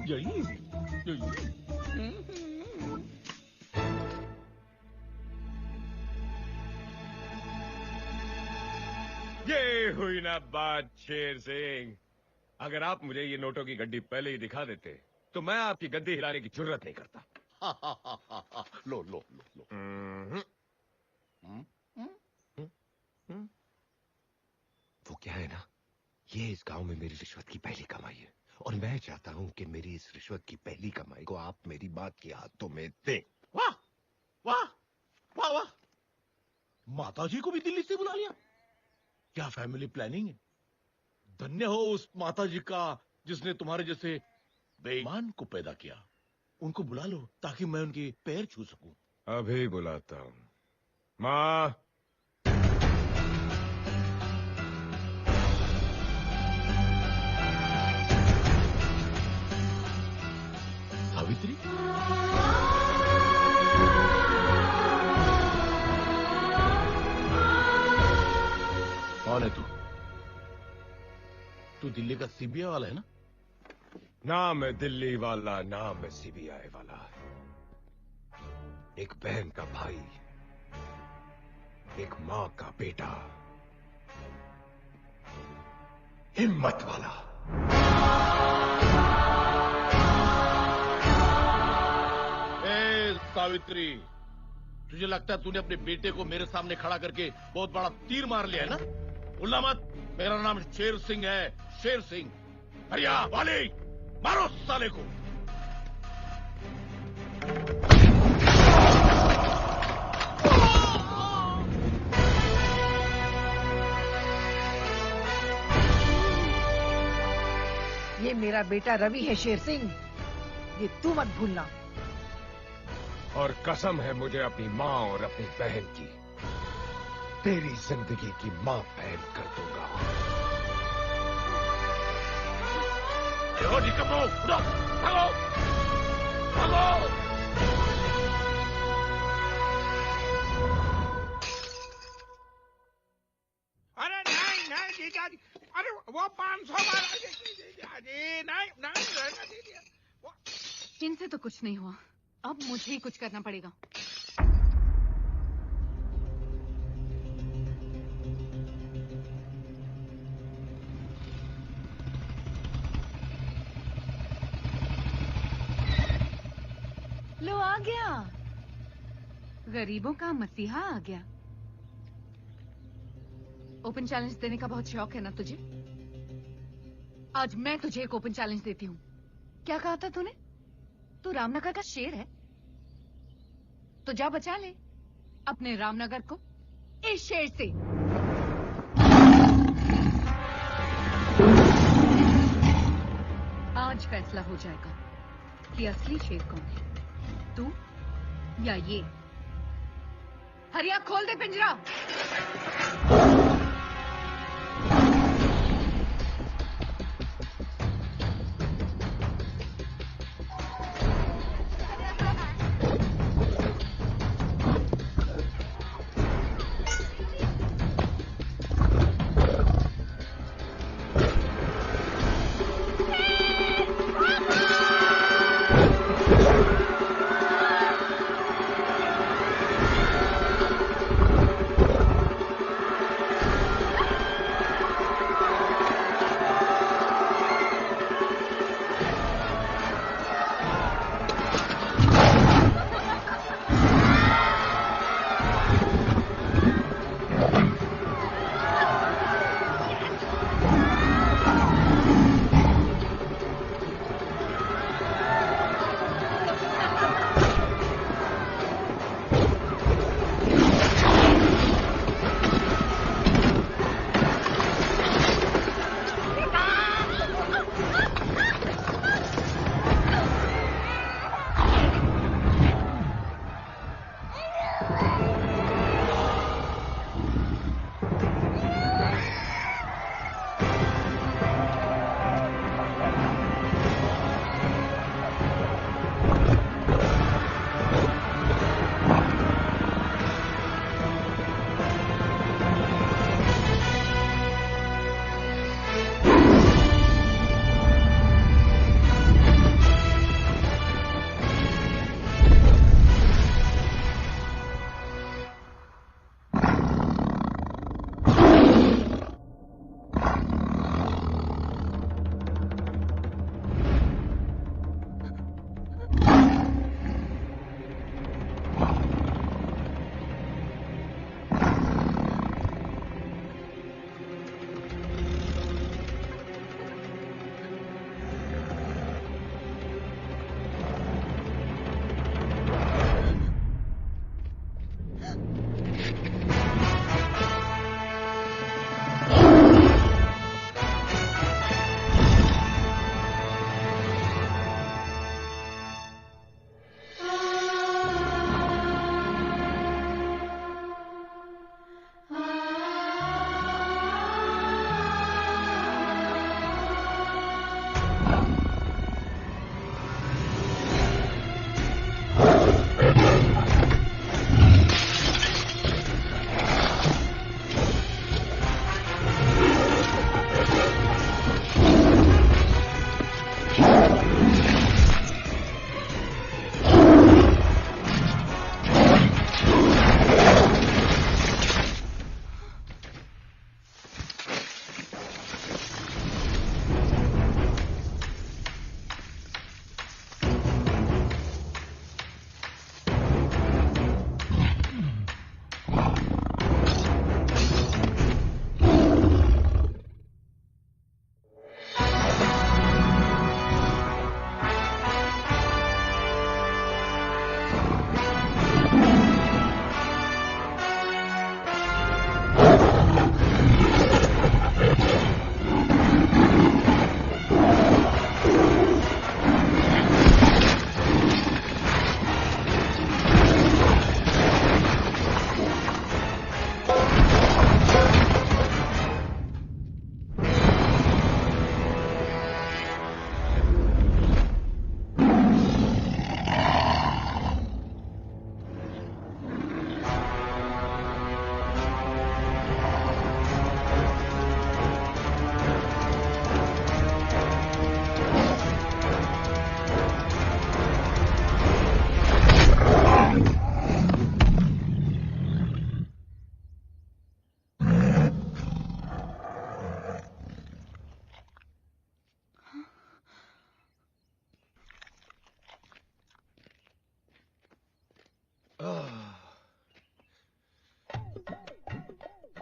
जाइए जाइए। ये हुई ना बात शेर सिंह। अगर आप मुझे ये नोटों की गड्डी पहले ही दिखा देते तो मैं आपकी गद्दी हिलाने की जरूरत नहीं करता। लो लो लो लो। वो क्या है ना, ये इस गांव में मेरी रिश्वत की पहली कमाई है और मैं चाहता हूं कि मेरी इस रिश्वत की पहली कमाई को आप मेरी बात के हाथों में दें। वाह वाह वाह वाह, माताजी को भी दिल्ली से बुला लिया। क्या फैमिली प्लानिंग है। धन्य हो उस माताजी का जिसने तुम्हारे जैसे बेईमान को पैदा किया। उनको बुला लो ताकि मैं उनके पैर छू सकूं। अभी बुलाता हूं। माँ, सावित्री, कौन है तू? तू दिल्ली का सीबीआई वाला है ना? ना मैं दिल्ली वाला, ना मैं सीबीआई वाला। एक बहन का भाई, एक मां का बेटा, हिम्मत वाला। ए सावित्री, तुझे लगता है तूने अपने बेटे को मेरे सामने खड़ा करके बहुत बड़ा तीर मार लिया है ना? उल्ला मत, मेरा नाम शेर सिंह है, शेर सिंह। हरिया वाली, मारो साले को। ये मेरा बेटा रवि है शेर सिंह, ये तू मत भूलना। और कसम है मुझे अपनी माँ और अपनी बहन की, तेरी जिंदगी की माँ बहन कर दूंगा। निकम्मो, उठो, भागो, भागो। अरे नहीं नहीं जीजाजी, अरे वो 500 वाला जीजाजी, नहीं नहीं रहने दीजिए। इनसे तो कुछ नहीं हुआ, अब मुझे ही कुछ करना पड़ेगा। लो आ गया, गरीबों का मसीहा आ गया। ओपन चैलेंज देने का बहुत शौक है ना तुझे? आज मैं तुझे एक ओपन चैलेंज देती हूँ। क्या कहा था तूने? तू रामनगर का शेर है, तो जा बचा ले अपने रामनगर को इस शेर से। आज फैसला हो जाएगा कि असली शेर कौन है, तू या ये। हरिया खोल दे पिंजरा।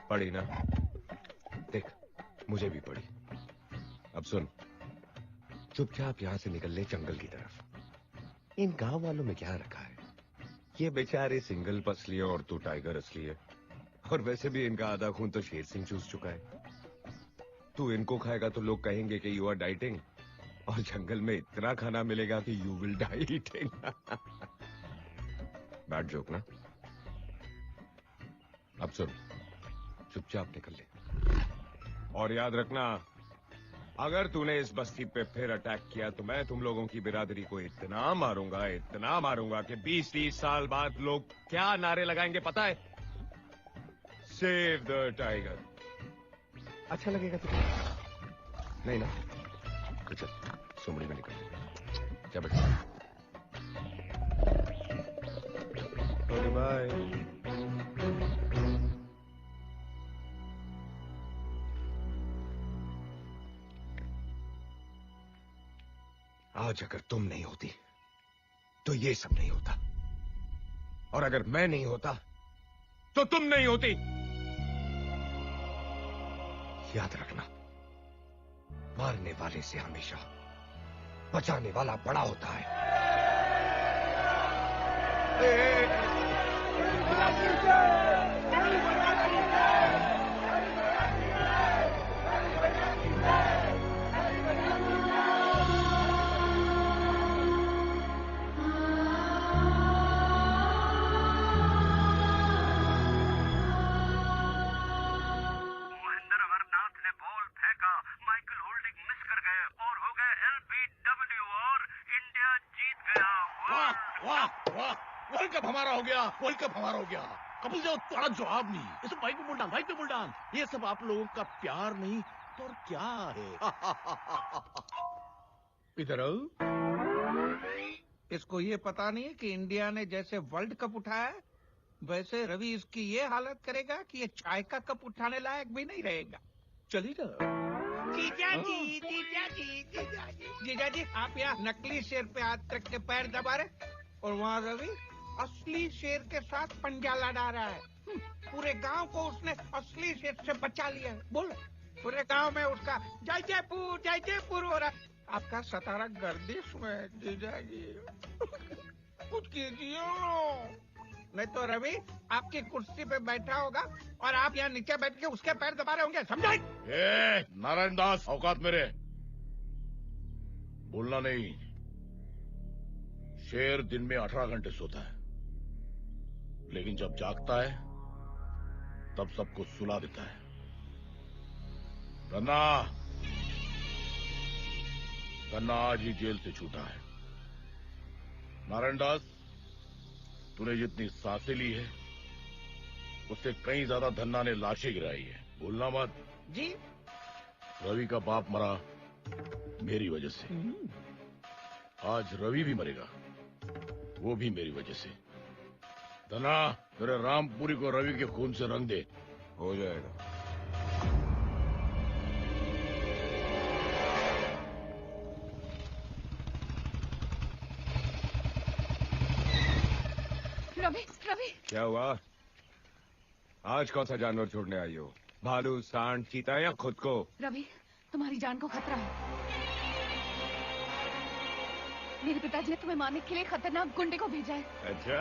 पड़ी ना? देख, मुझे भी पड़ी। अब सुन, चुपचाप यहां से निकल ले जंगल की तरफ। इन गांव वालों में क्या रखा है? ये बेचारे सिंगल असली है और तू टाइगर असली है। और वैसे भी इनका आधा खून तो शेर सिंह चूस चुका है। तू इनको खाएगा तो लोग कहेंगे कि यू आर डाइटिंग, और जंगल में इतना खाना मिलेगा कि you will die eating. Bad joke ना? अब सुन, चुपचाप निकल ले। और याद रखना, अगर तूने इस बस्ती पे फिर अटैक किया तो मैं तुम लोगों की बिरादरी को इतना मारूंगा कि 20-30 साल बाद लोग क्या नारे लगाएंगे पता है? Save the tiger. अच्छा लगेगा तुझे? नहीं ना? तो चल, सुमड़ी में निकल। क्या बेटा? Okay bye. आज अगर तुम नहीं होती तो ये सब नहीं होता, और अगर मैं नहीं होता तो तुम नहीं होती। याद रखना, मारने वाले से हमेशा बचाने वाला बड़ा होता है। वर्ल्ड कप हमारा हो गया। कपिल देव थोड़ा जवाब नहीं, ये सब भाई पे बुलडान। ये सब आप लोगों का प्यार नहीं तो और क्या है? इधर आओ। इसको ये पता नहीं है कि इंडिया ने जैसे वर्ल्ड कप उठाया वैसे रवि इसकी ये हालत करेगा कि ये चाय का कप उठाने लायक भी नहीं रहेगा। चलिए जीजा जी आप यहाँ नकली शेर पे हाथ रख के पैर दबा रहे, और वहाँ रवि असली शेर के साथ पंजा लड़ा रहा है। पूरे गांव को उसने असली शेर से बचा लिया है। बोलो, पूरे गांव में उसका जय जयपुर हो रहा है। आपका सतारा गर्दिश में जीजा जी। कुछ कीजिए, नहीं तो रवि आपकी कुर्सी पे बैठा होगा और आप यहाँ नीचे बैठ के उसके पैर दबा रहे होंगे। समझे? नारायण दास, औकात मेरे, बोलना नहीं। शेर दिन में 18 घंटे सोता है, लेकिन जब जागता है तब सबको सुला देता है। गन्ना आज ही जेल से छूटा है। नारायण दास, तूने जितनी सांसें ली है उससे कहीं ज्यादा धन्ना ने लाशें गिराई है। भूलना मत जी। रवि का बाप मरा मेरी वजह से, आज रवि भी मरेगा, वो भी मेरी वजह से। धना, तेरे रामपुरी को रवि के खून से रंग दे। हो जाएगा। रवि क्या हुआ? आज कौन सा जानवर छोड़ने आई हो? भालू, सांड, चीता या खुद को? रवि, तुम्हारी जान को खतरा है। मेरे पिताजी ने तुम्हें मारने के लिए खतरनाक गुंडे को भेजा है। अच्छा,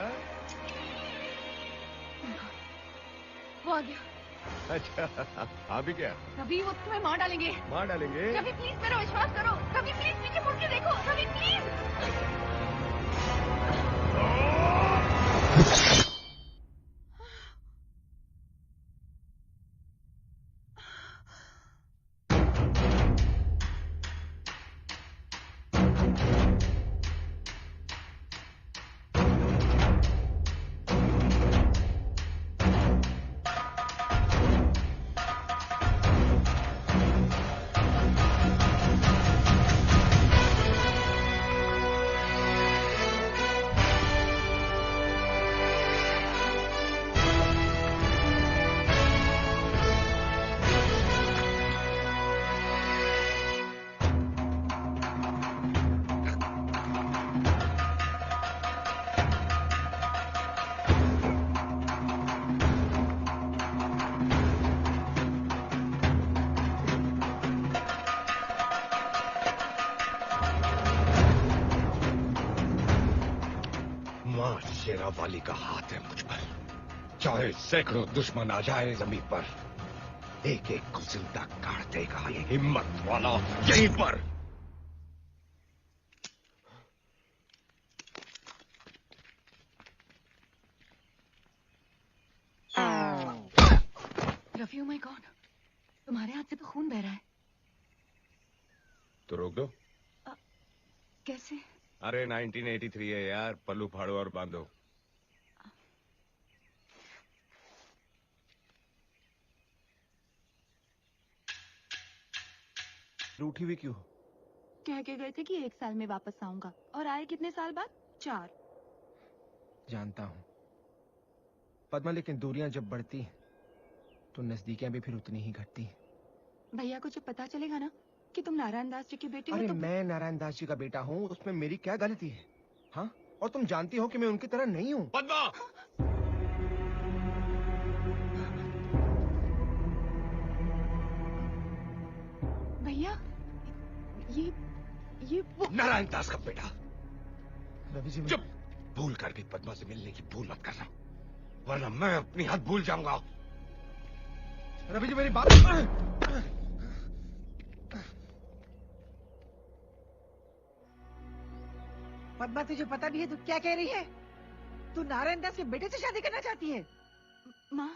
वो आ गया। अच्छा, अभी क्या? रवि, वो तुम्हें मार डालेंगे। मार डालेंगे? रवि प्लीज मेरा विश्वास करो। रवि प्लीज पीछे मुड़ के देखो। रवि प्लीज। वाली का हाथ है मुझ पर। चाहे सैकड़ों दुश्मन आ जाए जमीन पर, एक एक को जिंदा काट देगा ये हिम्मत वाला यहीं पर। रफी, ओह माय गॉड, तुम्हारे हाथ से तो खून बह रहा है। तो रोक दो। कैसे? अरे 1983 है यार, पल्लू फाड़ो और बांधो। रूठी हुई क्यों? कह के गए थे कि 1 साल में वापस आऊंगा, और आए कितने साल बाद? 4। जानता हूँ पद्मा, लेकिन दूरियां जब बढ़ती तो नजदीकियां भी फिर उतनी ही घटती। भैया को जब पता चलेगा ना कि तुम नारायण दास जी की बेटी हो अरे तो मैं नारायण दास जी का बेटा हूँ, उसमें मेरी क्या गलती है? हाँ, और तुम जानती हो कि मैं उनकी तरह नहीं हूँ। पद्मा! भैया, ये वो नारायण दास का बेटा। रवि जी, चुप! भूल कर भी पद्मा से मिलने की भूल मत करना, वरना मैं अपनी हद भूल जाऊंगा। रवि जी मेरी बात। पद्मा, तुझे पता भी है तू क्या कह रही है? तू नारायण दास के बेटे से शादी करना चाहती है? माँ,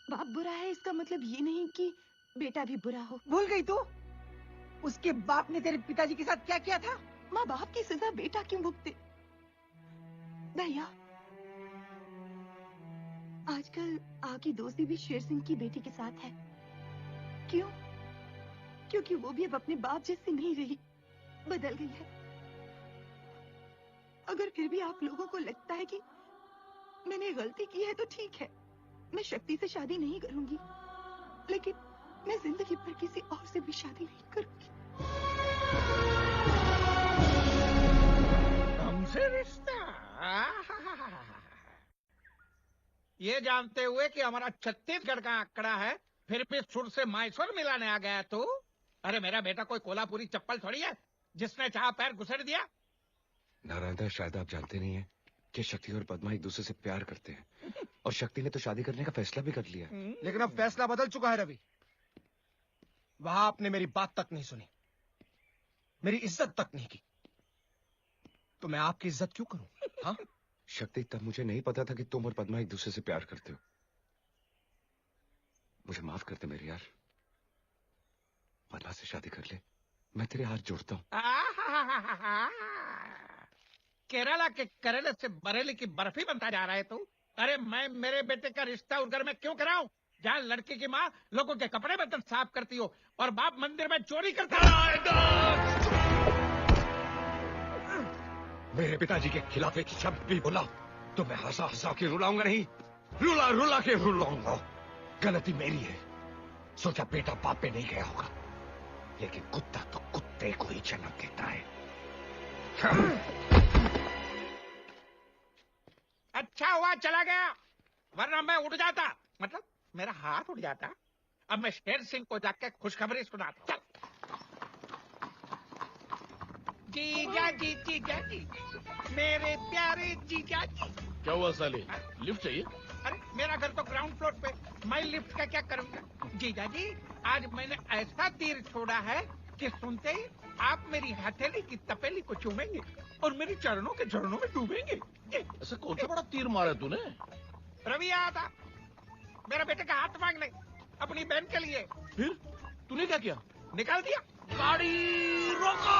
बाप बुरा है इसका मतलब ये नहीं कि बेटा भी बुरा हो। भूल गई तू? उसके बाप ने तेरे पिताजी के साथ क्या किया था? माँ, बाप की सजा बेटा क्यों भुगते? भैया, आजकल आपकी दोस्ती भी शेर सिंह की बेटी के साथ है। क्यों? क्योंकि वो भी अब अपने बाप जैसी नहीं रही, बदल गई है। अगर फिर भी आप लोगों को लगता है कि मैंने गलती की है तो ठीक है, मैं शक्ति से शादी नहीं करूंगी, लेकिन मैं जिंदगी भर किसी और से भी शादी नहीं करूंगी। हमसे रिश्ता? ये जानते हुए कि हमारा छत्तीसगढ़ का आंकड़ा है, फिर भी सुर से मैसूर मिलाने आ गया तू? अरे मेरा बेटा कोई कोल्हापुरी चप्पल थोड़ी है जिसने चाह पैर घुसेड़ दिया। नारायण दास, शायद आप जानते नहीं हैं कि शक्ति और पद्मा एक दूसरे से प्यार करते हैं, और शक्ति ने तो शादी करने का फैसला भी कर लिया। लेकिन अब फैसला बदल चुका है रवि। वहां आपने मेरी बात तक नहीं सुनी, मेरी इज्जत तक नहीं की, तो मैं आपकी इज्जत क्यों करूं? हाँ? शक्ति, तब मुझे नहीं पता था कि तुम और पद्मा एक दूसरे से प्यार करते हो। मुझे माफ कर दे मेरे यार, पद्मा से शादी कर ले, मैं तेरे हाथ जोड़ता हूँ। केरला के करेले से बरेली की बर्फी बनता जा रहा है तू? अरे मैं मेरे बेटे का रिश्ता उस घर में क्यों कराऊं जहाँ लड़की की माँ लोगों के कपड़े बर्तन साफ करती हो और बाप मंदिर में चोरी करता है? मेरे पिताजी के खिलाफ एक शब्द भी बोला तो मैं हंसा हंसा के रुलाऊंगा नहीं, रुला रुला के रुलाऊंगा। गलती मेरी है, सोचा बेटा बाप पे नहीं गया होगा, लेकिन कुत्ता तो कुत्ते को ही जन्म देता है। अच्छा हुआ चला गया, वरना मैं उठ जाता, मतलब मेरा हाथ उठ जाता। अब मैं शेर सिंह को जाके खुशखबरी सुनाता। चल। जीजा जी, जीजा जी, मेरे प्यारे जीजा जी। क्या हुआ साली, लिफ्ट चाहिए? अरे मेरा घर तो ग्राउंड फ्लोर पे, मैं लिफ्ट का क्या करूंगा? जीजा जी, आज मैंने ऐसा तीर छोड़ा है कि सुनते ही आप मेरी हथेली की तपेली को चूमेंगे और मेरे चरणों के झरनों में डूबेंगे। ऐसा कौन सा बड़ा तीर मारा तूने? रवि आया था मेरे बेटे का हाथ मांगने, अपनी बहन के लिए। फिर तूने क्या किया? निकाल दिया। गाड़ी रोको!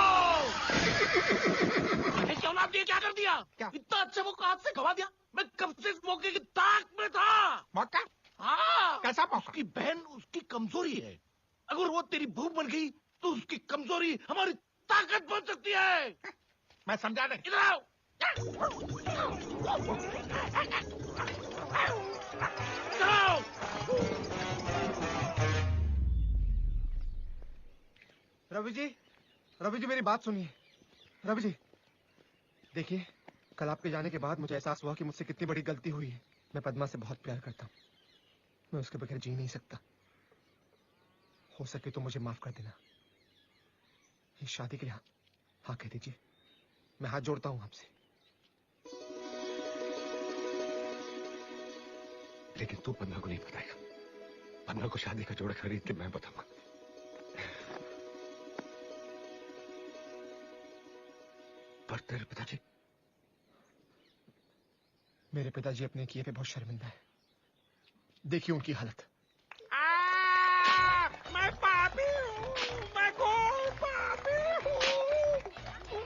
ऐसी औलाद ने क्या कर दिया? क्या? इतना अच्छा मौका हाथ से गवा दिया। मैं कब से इस मौके की ताक में था। मौका? हाँ, कैसा मौका? उसकी बहन उसकी कमजोरी है, अगर वो तेरी बहू बन गई तो उसकी कमजोरी हमारी ताकत बन सकती है। मैं समझा नहीं। इधर आओ। इधर आओ। रवि जी मेरी बात सुनिए। रवि जी देखिए, कल आपके जाने के बाद मुझे एहसास हुआ कि मुझसे कितनी बड़ी गलती हुई है। मैं पद्मा से बहुत प्यार करता हूँ, मैं उसके बगैर जी नहीं सकता। हो सके तो मुझे माफ कर देना। इस शादी के लिए हाँ कह दीजिए, मैं हाथ जोड़ता हूँ आपसे। लेकिन तू पन्ना को नहीं बताएगा। पन्ना को शादी का जोड़ा खरीद के मैं बताऊंगा। पर तेरे पिताजी, मेरे पिताजी अपने किए पे बहुत शर्मिंदा है। देखिए उनकी हालत। मैं पापी हूँ, मैं घोर पापी हूँ,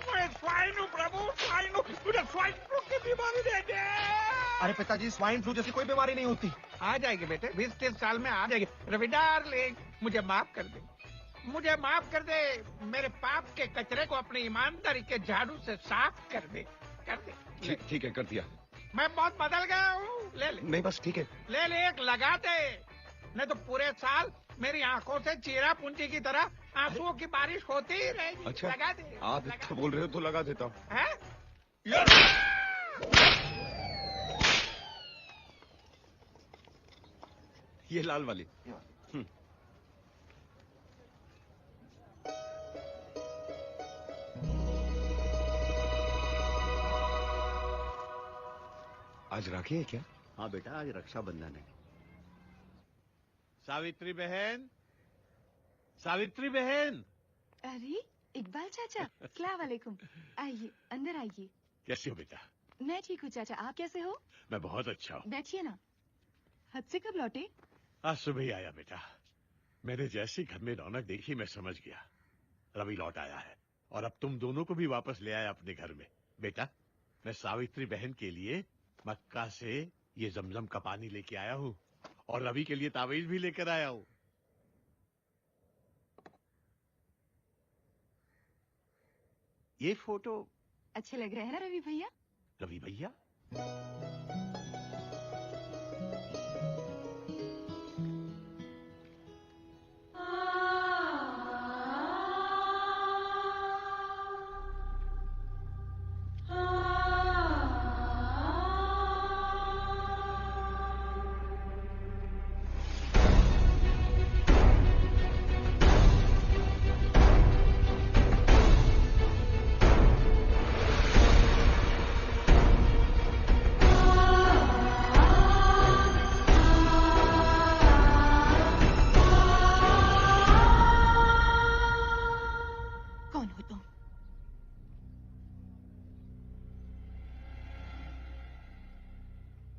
मैं स्वाइन हूँ प्रभु, स्वाइन हूँ। मुझे स्वाइन फ्लू की बीमारी दे दे। अरे पिताजी, स्वाइन फ्लू जैसी कोई बीमारी नहीं होती। आ जाएगी बेटे, 20-30 साल में आ जाएगी। रवि डार्लिंग, मुझे माफ कर दे, मुझे माफ कर दे। मेरे पाप के कचरे को अपनी ईमानदारी के झाड़ू से साफ कर दे, कर दे। ठीक है, कर दिया। मैं बहुत बदल गया हूँ। ले ले। नहीं बस ठीक है। ले ले, एक लगा दे, नहीं तो पूरे साल मेरी आंखों से चीरा पूंजी की तरह आंसुओं की बारिश होती ही रहेगी। अच्छा, लगा दे। आप इतना बोल रहे हो तो लगा देता हूँ। हैं? ये लाल वाली। आज राखी है क्या? हाँ बेटा, आज रक्षाबंधन है। सावित्री बहन, सावित्री बहन। अरे इकबाल चाचा, अस्सलाम वालेकुम। आइए, अंदर आइए। कैसे हो बेटा? मैं ठीक हूँ चाचा, आप कैसे हो? मैं बहुत अच्छा हूँ। बैठिए ना। हद से कब लौटे? आज सुबह ही आया बेटा। मैंने जैसे घर में रौनक देखी मैं समझ गया रवि लौट आया है, और अब तुम दोनों को भी वापस ले आया अपने घर में। बेटा, मैं सावित्री बहन के लिए मक्का से ये जमजम का पानी लेके आया हूँ, और रवि के लिए तावीज भी लेकर आया हूँ। ये फोटो अच्छे लग रहे हैं ना रवि भैया? रवि भैया?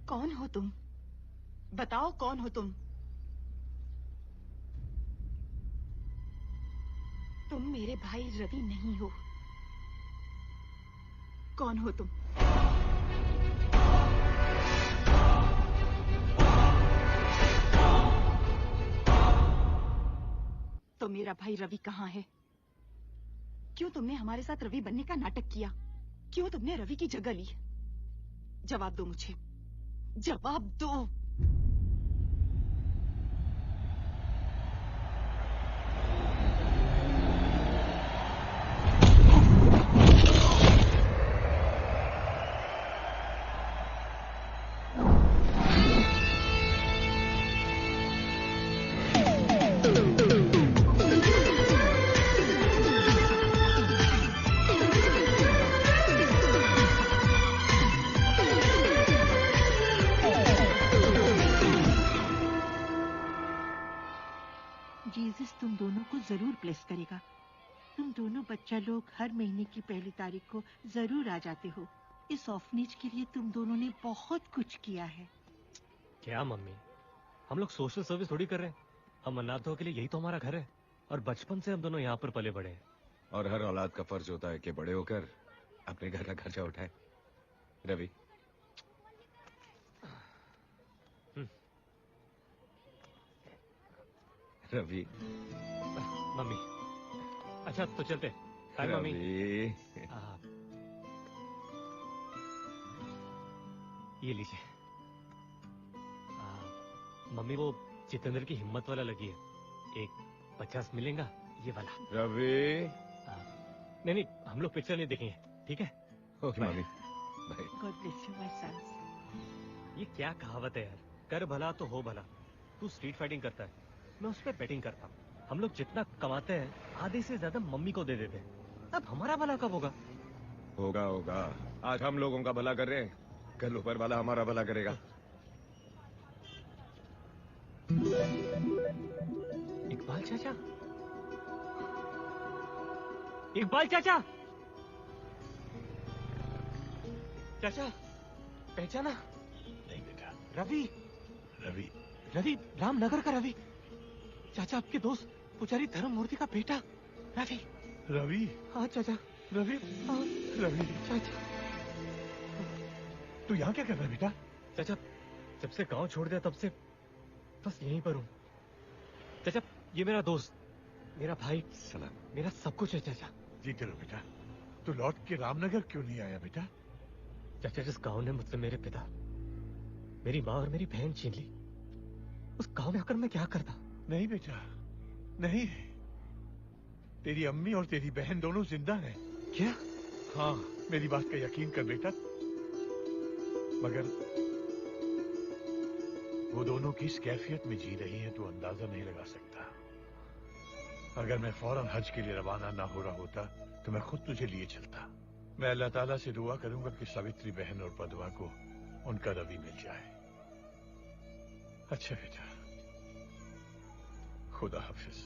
कौन हो तुम? बताओ कौन हो तुम? तुम मेरे भाई रवि नहीं हो। कौन हो तुम? तो मेरा भाई रवि कहाँ है? क्यों तुमने हमारे साथ रवि बनने का नाटक किया? क्यों तुमने रवि की जगह ली? जवाब दो मुझे, जवाब दो। जीसस तुम दोनों को जरूर ब्लेस करेगा। तुम दोनों बच्चा लोग हर महीने की पहली तारीख को जरूर आ जाते हो। इस ऑर्फनेज के लिए तुम दोनों ने बहुत कुछ किया है। क्या मम्मी, हम लोग सोशल सर्विस थोड़ी कर रहे हैं। हम अनाथों के लिए यही तो हमारा घर है, और बचपन से हम दोनों यहाँ पर पले बड़े हैं। और हर औलाद का फर्ज होता है कि बड़े होकर अपने घर का खर्चा उठाए। रवि, रवि। मम्मी, अच्छा तो चलते। Bye mummy. ये लीजिए। मम्मी, वो जितेंद्र की हिम्मत वाला लगी है, एक 50 मिलेगा ये वाला। रवि। नहीं नहीं, हम लोग पिक्चर नहीं देखेंगे, ठीक है? Okay mummy, bye. God bless you my sons. ये क्या कहावत है यार, कर भला तो हो भला। तू स्ट्रीट फाइटिंग करता है, मैं उस पर बेटिंग करता हूँ। हम लोग जितना कमाते हैं आधे से ज्यादा मम्मी को दे देते हैं। अब हमारा भला कब होगा? होगा होगा। आज हम लोगों का भला कर रहे हैं, कल ऊपर वाला हमारा भला करेगा। चाचा, इकबाल चाचा, चाचा पहचाना? नहीं बेटा। रवि, रवि, रवि, रामनगर का रवि। चाचा आपके दोस्त पुजारी धर्ममूर्ति का बेटा रवि। रवि? हाँ चाचा। रवि? हाँ रवि चाचा। तू यहाँ क्या कर रहा है बेटा? चाचा जब से गांव छोड़ दिया तब से बस यहीं पर हूँ। चाचा ये मेरा दोस्त, मेरा भाई, सलाम, मेरा सब कुछ है चाचा। जीते रहो बेटा। तू लौट के रामनगर क्यों नहीं आया बेटा? चाचा जिस गांव ने मुझसे मेरे पिता, मेरी माँ और मेरी बहन छीन ली, उस गांव में आकर मैं क्या करता? नहीं बेटा, नहीं। तेरी अम्मी और तेरी बहन दोनों जिंदा हैं। क्या? हाँ, मेरी बात का यकीन कर बेटा। मगर वो दोनों किस कैफियत में जी रही हैं तू अंदाजा नहीं लगा सकता। अगर मैं फौरन हज के लिए रवाना ना हो रहा होता तो मैं खुद तुझे लिए चलता। मैं अल्लाह ताला से दुआ करूंगा कि सावित्री बहन और पदवा को उनका रवि मिल जाए। अच्छा बेटा, खुदा हाफिज।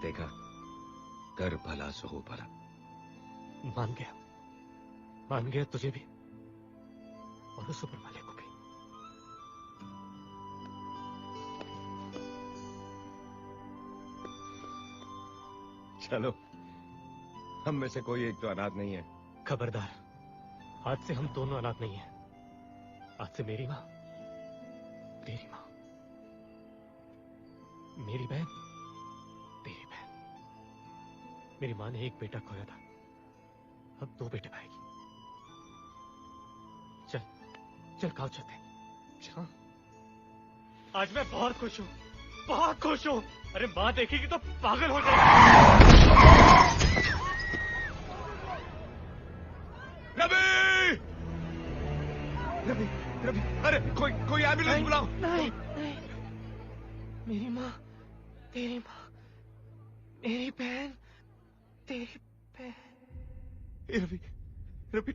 देखा, कर भला सो हो भला। मान गया तुझे भी और उस ऊपर वाले को भी। चलो, हम में से कोई एक तो अनाथ नहीं है। खबरदार, आज से हम दोनों अनाथ नहीं हैं। आज से मेरी माँ, तेरी माँ, मेरी बहन, तेरी बहन। मेरी माँ ने एक बेटा खोया था, अब 2 बेटे पाएगी। चल चल गाँव चलते हैं। हाँ। आज मैं बहुत खुश हूँ, बहुत खुश हूँ। अरे माँ देखेगी तो पागल हो जाएगी। रवि! रवि, रवि, अरे कोई एम्बुलेंस बुलाओ। नहीं, मेरी माँ, तेरी माँ, मेरी बहन, तेरी बहन। रवि, रवि,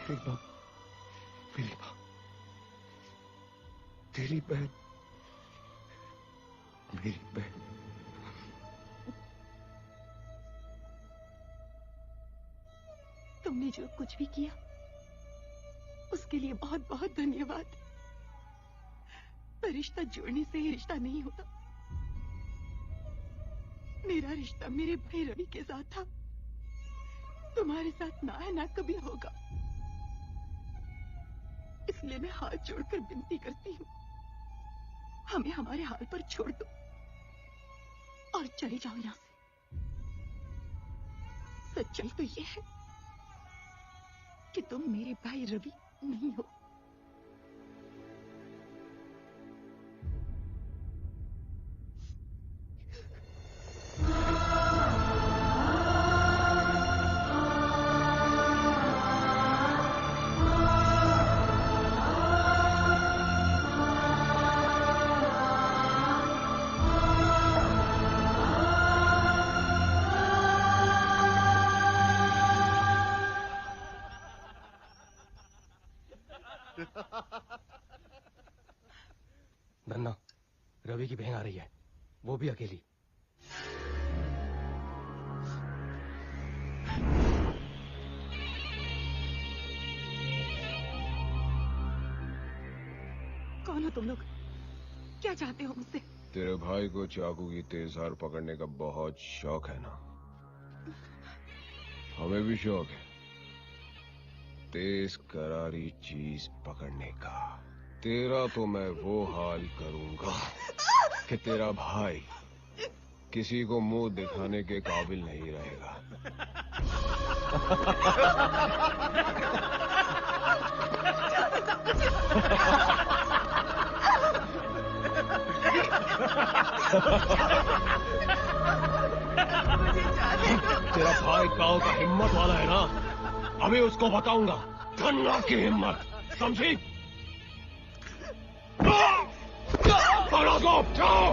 तेरी माँ, मेरी माँ, तेरी बहन, मेरी बहन। तुमने जो कुछ भी किया उसके लिए बहुत बहुत धन्यवाद। पर रिश्ता जोड़ने से ही रिश्ता नहीं होता। मेरा रिश्ता मेरे भाई रवि के साथ था, तुम्हारे साथ ना है ना कभी होगा। इसलिए मैं हाथ जोड़कर विनती करती हूँ, हमें हमारे हाल पर छोड़ दो और चले जाओ यहाँ से। सच्चाई तो ये है कि तुम मेरे भाई रवि नहीं हो। नन्ना, रवि की बहन आ रही है, वो भी अकेली। कौन हो तुम लोग? क्या चाहते हो मुझसे? तेरे भाई को चाकू की तेज धार पकड़ने का बहुत शौक है ना? हमें भी शौक है तेज करारी चीज पकड़ने का। तेरा तो मैं वो हाल करूंगा कि तेरा भाई किसी को मुंह दिखाने के काबिल नहीं रहेगा। तेरा भाई गांव का हिम्मत वाला है ना, अभी उसको बताऊंगा धन्ना की हिम्मत, समझी? पकड़ो को, जाओ।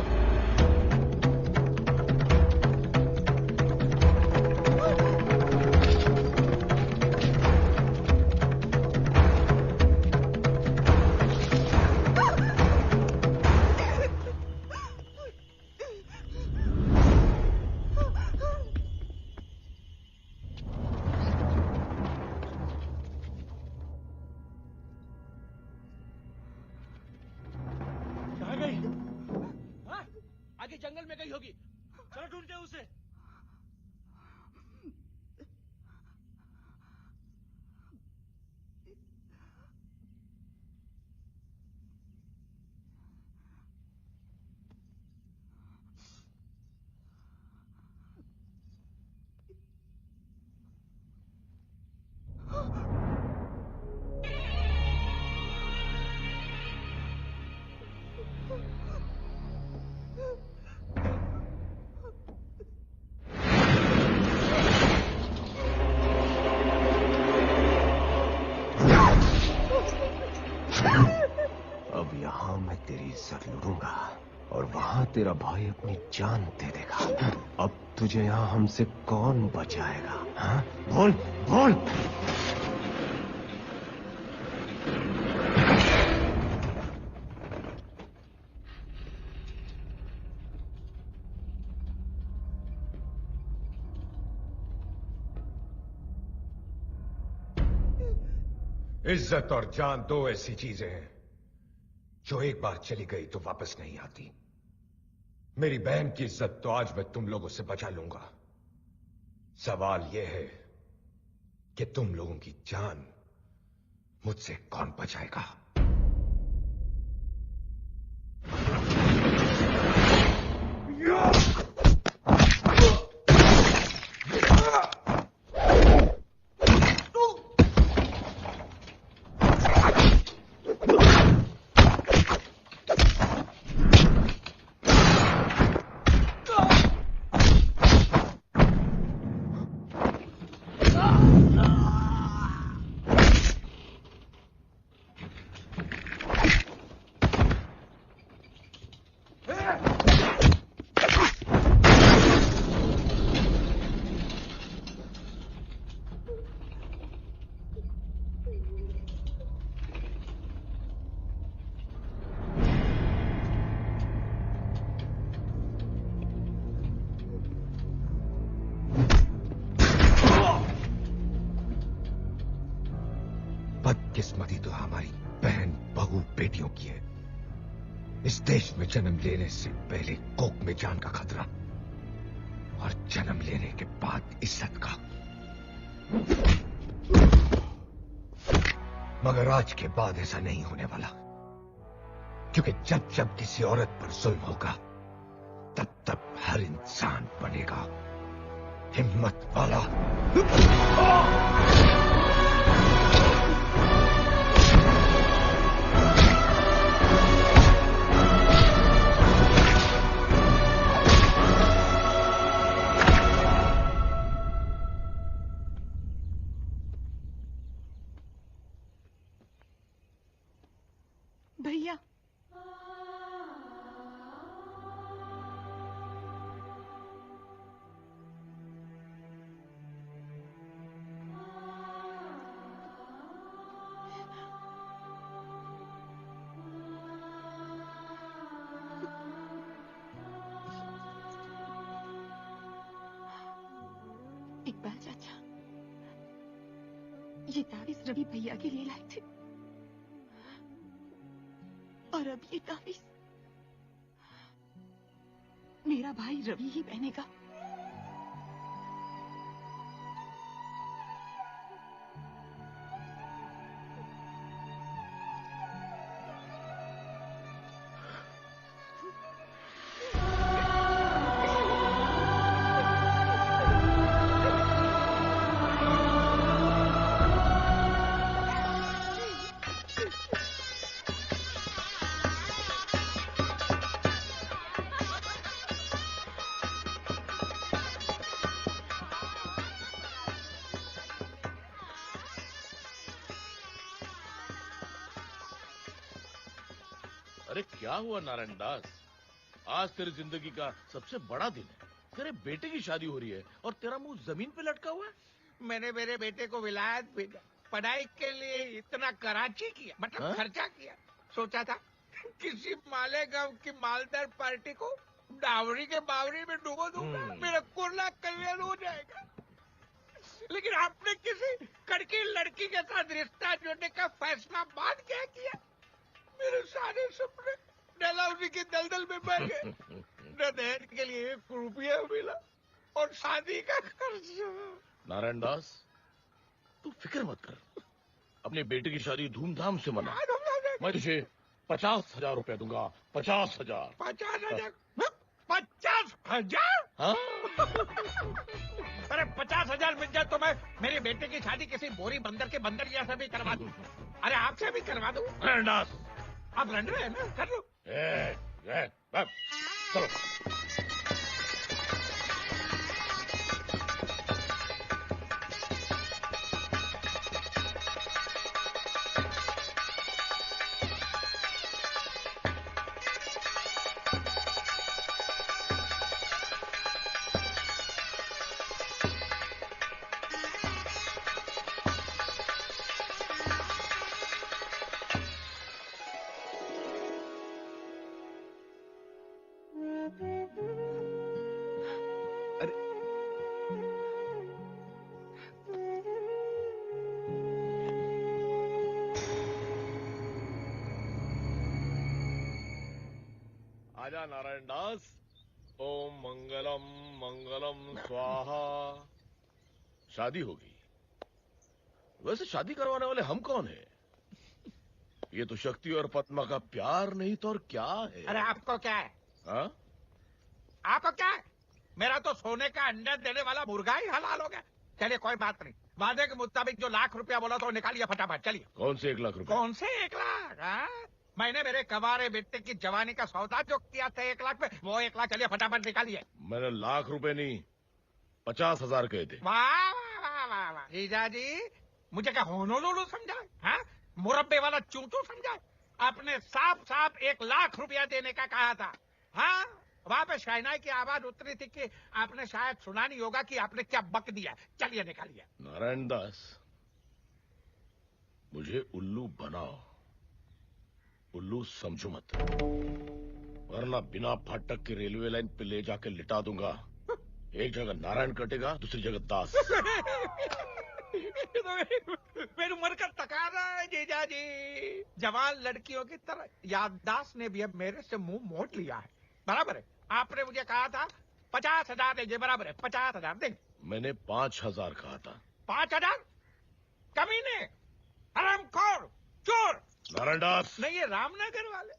में गई होगी। चलो ढूंढते हैं उसे। अब यहाँ मैं तेरी इज्जत लूटूंगा और वहाँ तेरा भाई अपनी जान दे देगा। अब तुझे यहाँ हमसे कौन बचाएगा? हाँ? बोल बोल। इज्जत और जान दो ऐसी चीजें हैं जो एक बार चली गई तो वापस नहीं आती। मेरी बहन की इज्जत तो आज मैं तुम लोगों से बचा लूंगा। सवाल यह है कि तुम लोगों की जान मुझसे कौन बचाएगा? बदकिस्मती तो हमारी बहन बहू बेटियों की है। इस देश में जन्म लेने से पहले कोख में जान का खतरा और जन्म लेने के बाद इज्जत का। मगर आज के बाद ऐसा नहीं होने वाला, क्योंकि जब जब किसी औरत पर जुल्म होगा तब तब हर इंसान बनेगा हिम्मत वाला। भैया, इकबाल चाचा, ये तावीज रवि भैया के लिए लाए थे और अब ये तावीज मेरा भाई रवि ही पहनेगा। अरे क्या हुआ नारायण दास, आज तेरी जिंदगी का सबसे बड़ा दिन है। तेरे बेटे की शादी हो रही है और तेरा मुंह जमीन पे लटका हुआ है। मैंने मेरे बेटे को विलायत भेजा, पढ़ाई के लिए इतना कराची किया, मतलब खर्चा किया। सोचा था किसी मालेगांव की मालदार पार्टी को डावरी के बावरी में डुबो दूंगा, मेरा कुर्ला कल्याण हो जाएगा। लेकिन आपने किसी कड़की लड़की के साथ रिश्ता जोड़ने का फैसला बाद क्या किया? मेरे सारे सपने डलहौजी की दलदल में बह गए। न दहेज के लिए 1 रुपया मिला और शादी का खर्चा। नारायण दास, तू फिक्र मत कर, अपने बेटे की शादी धूमधाम से मना। मैं तुझे 50,000 रुपया दूंगा। 50,000। 50,000? 50,000? हाँ? अरे 50,000 मिल जाए तो मैं मेरे बेटे की शादी किसी बोरी बंदर के बंदर जैसा भी करवा दूं। अरे आपसे भी करवा दूं। नारायण दास, आप लड़ रहे हैं ना, कर लो। चलो। आजा नारायण दास। ओम मंगलम मंगलम स्वाहा। शादी होगी। वैसे शादी करवाने वाले हम कौन है? ये तो शक्ति और पद्मा का प्यार नहीं तो और क्या है? अरे आपको क्या है? हाँ? आपको क्या है? मेरा तो सोने का अंडा देने वाला मुर्गा ही हलाल हो गया। चलिए कोई बात नहीं, वादे के मुताबिक जो 1,00,000 रुपया बोला तो निकालिए फटाफट। चलिए। कौन से 1,00,000 रुपया? कौन से 1,00,000? हाँ? मैंने मेरे कवारे बेटे की जवानी का सौदा जो किया था 1,00,000 पे, वो 1,00,000 चलिए फटाफट निकालिए। मैंने 1,00,000 रुपए नहीं 50,000 कहे थे। वाह वाह वाह वाह वाह। जीजा जी मुझे क्या होनोलुलु समझा? हाँ? मुरब्बे वाला चूचू समझा? आपने साफ साफ 1,00,000 रुपया देने का कहा था। हाँ? वहाँ पे शहनाई की आवाज उतरी थी कि आपने शायद सुना नहीं होगा कि आपने क्या बक दिया। चलिए निकालिए। नारायण दास, मुझे उल्लू बनाओ, उल्लू समझो मत, वरना बिना फाटक के रेलवे लाइन पे ले जाके लिटा दूंगा। एक जगह नारायण कटेगा, दूसरी जगह दास। मेरी उम्र का तकाजा है जीजा जी। जवान लड़कियों की तरह याददाश्त ने भी अब मेरे से मुंह मोड़ लिया है। बराबर है, आपने मुझे कहा था 50,000 देंगे। बराबर है, 50,000 देंगे। मैंने 5,000 कहा था। 5,000? कमीने, हरामखोर, चोर। नारायण दास। नहीं, ये रामनगर वाले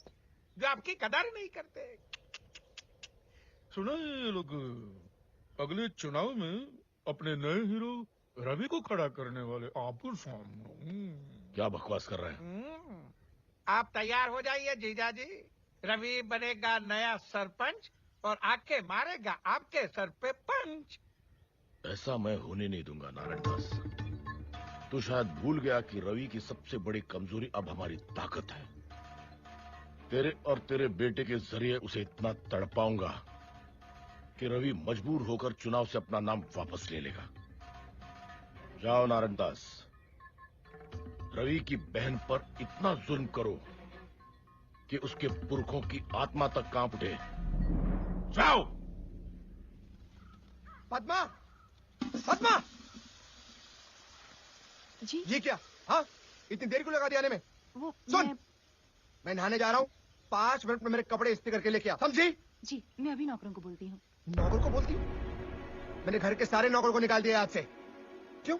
जो आपकी कदर नहीं करते। सुना ये लोग अगले चुनाव में अपने नए हीरो रवि को खड़ा करने वाले आपको सामने। क्या बकवास कर रहे हैं? आप तैयार हो जाइए जीजा जी। रवि बनेगा नया सरपंच और आके मारेगा आपके सर पे पंच। ऐसा मैं होने नहीं दूंगा नारायण दास। तू शायद भूल गया कि रवि की सबसे बड़ी कमजोरी अब हमारी ताकत है। तेरे और तेरे बेटे के जरिए उसे इतना तड़पाऊंगा कि रवि मजबूर होकर चुनाव से अपना नाम वापस ले लेगा। जाओ नारायण दास, रवि की बहन पर इतना जुल्म करो कि उसके पुरखों की आत्मा तक कांप उठे। जाओ। पद्मा, पद्मा जी। ये क्या? हाँ, इतनी देर क्यों लगा दिया आने में? वो सुन, मैं नहाने जा रहा हूँ, 5 मिनट में मेरे कपड़े इस्त्री करके लेके आ, समझी? जी, मैं अभी नौकरों को बोलती हूँ। नौकर को बोलती? मैंने घर के सारे नौकर को निकाल दिया आज से। क्यों?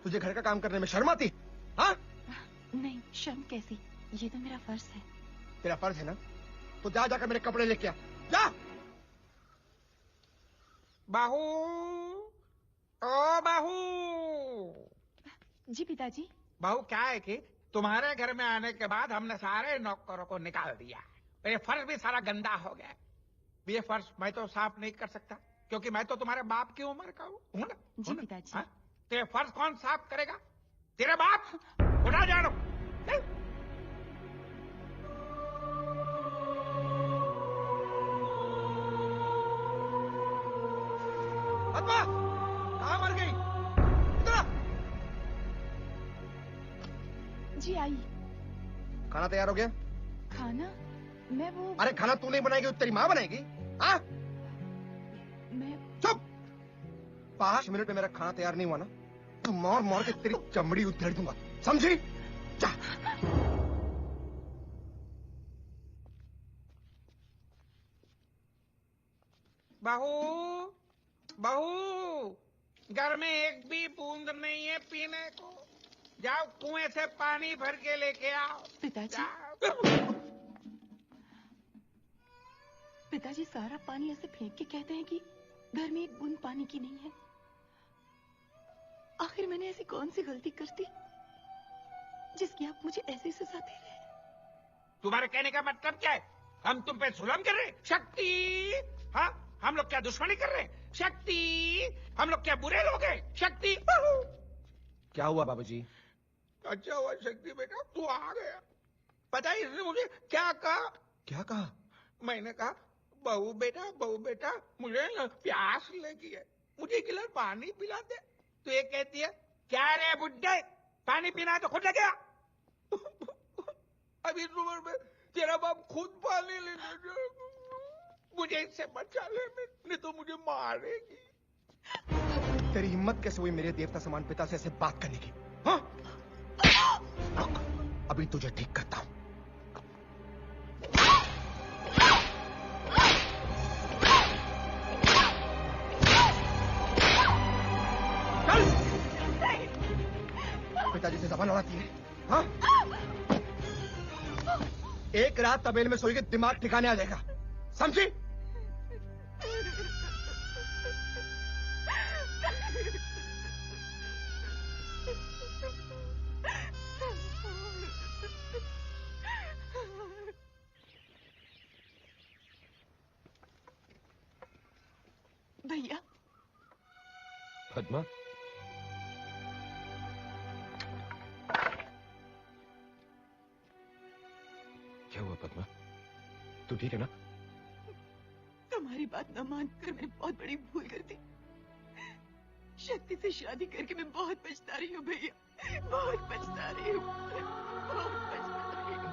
तुझे घर का काम करने में शर्म आती? हाँ? नहीं, शर्म कैसी, ये तो मेरा फर्ज है। तेरा फर्ज है ना? तो जा जाकर मेरे कपड़े लेके आ, जा। बाहू, ओ बाहू। जी पिताजी। बाहू, क्या है कि तुम्हारे घर में आने के बाद हमने सारे नौकरों को निकाल दिया। ये फर्श भी सारा गंदा हो गया। ये फर्श मैं तो साफ नहीं कर सकता क्योंकि मैं तो तुम्हारे बाप की उम्र का हूँ ना। जी पिताजी। तो ये फर्श कौन साफ करेगा? तेरे बाप। उठा जानो। पद्मा, कहाँ मर गई? इधर। जी आई। खाना तैयार हो गया? खाना? मैं वो। अरे खाना तू नहीं बनाएगी तो तेरी माँ बनाएगी? हाँ? मैं। चुप। 5 मिनट में मेरा खाना तैयार नहीं हुआ ना, तो मार मार के तेरी चमड़ी उधेड़ दूंगा, समझी? जा। बहू, बहू, घर में एक भी बूंद नहीं है पीने को। जाओ कुएं से पानी भर के लेके आओ। पिताजी सारा पानी ऐसे फेंक के कहते हैं कि घर में एक बूंद पानी की नहीं है। आखिर मैंने ऐसी कौन सी गलती कर दी जिसकी आप मुझे ऐसी सजा दे रहे हैं? तुम्हारे कहने का मतलब क्या है? हम तुम पे जुल्म कर रहे हैं? शक्ति, हाँ, हम लोग क्या दुश्मनी कर रहे हैं? शक्ति, हम लोग क्या बुरे लोग हैं? शक्ति, क्या हुआ बाबूजी? अच्छा हुआ शक्ति बेटा तू आ गया। पता है इसने मुझे क्या कहा? क्या कहा? मैंने कहा बहू बेटा मुझे ना प्यास लगी है, मुझे एक गिलास पानी पिला दे। तो ये कहती है क्या रे बुड्ढे, पानी पीना है तो खुद लगे आ। अभी इस उम्र में तेरा बाप खुद पानी लेने जाएगा। मुझे इससे बचा ले, नहीं तो मुझे मारेगी। तेरी हिम्मत कैसे हुई मेरे देवता समान पिता से ऐसे बात करने की? हाँ? रुक, अभी तुझे ठीक करता हूं। पिताजी से जबान लड़ाती है, हाँ? एक रात तबेले में सोई के दिमाग ठिकाने आ जाएगा, समझी? भैया। पद्मा, क्या हुआ पद्मा? तू ठीक है ना? तुम्हारी बात न मानकर मैंने बहुत बड़ी भूल कर दी। शक्ति से शादी करके मैं बहुत पछता रही हूँ भैया, बहुत पछता रही हूँ, बहुत पछता रही हूँ।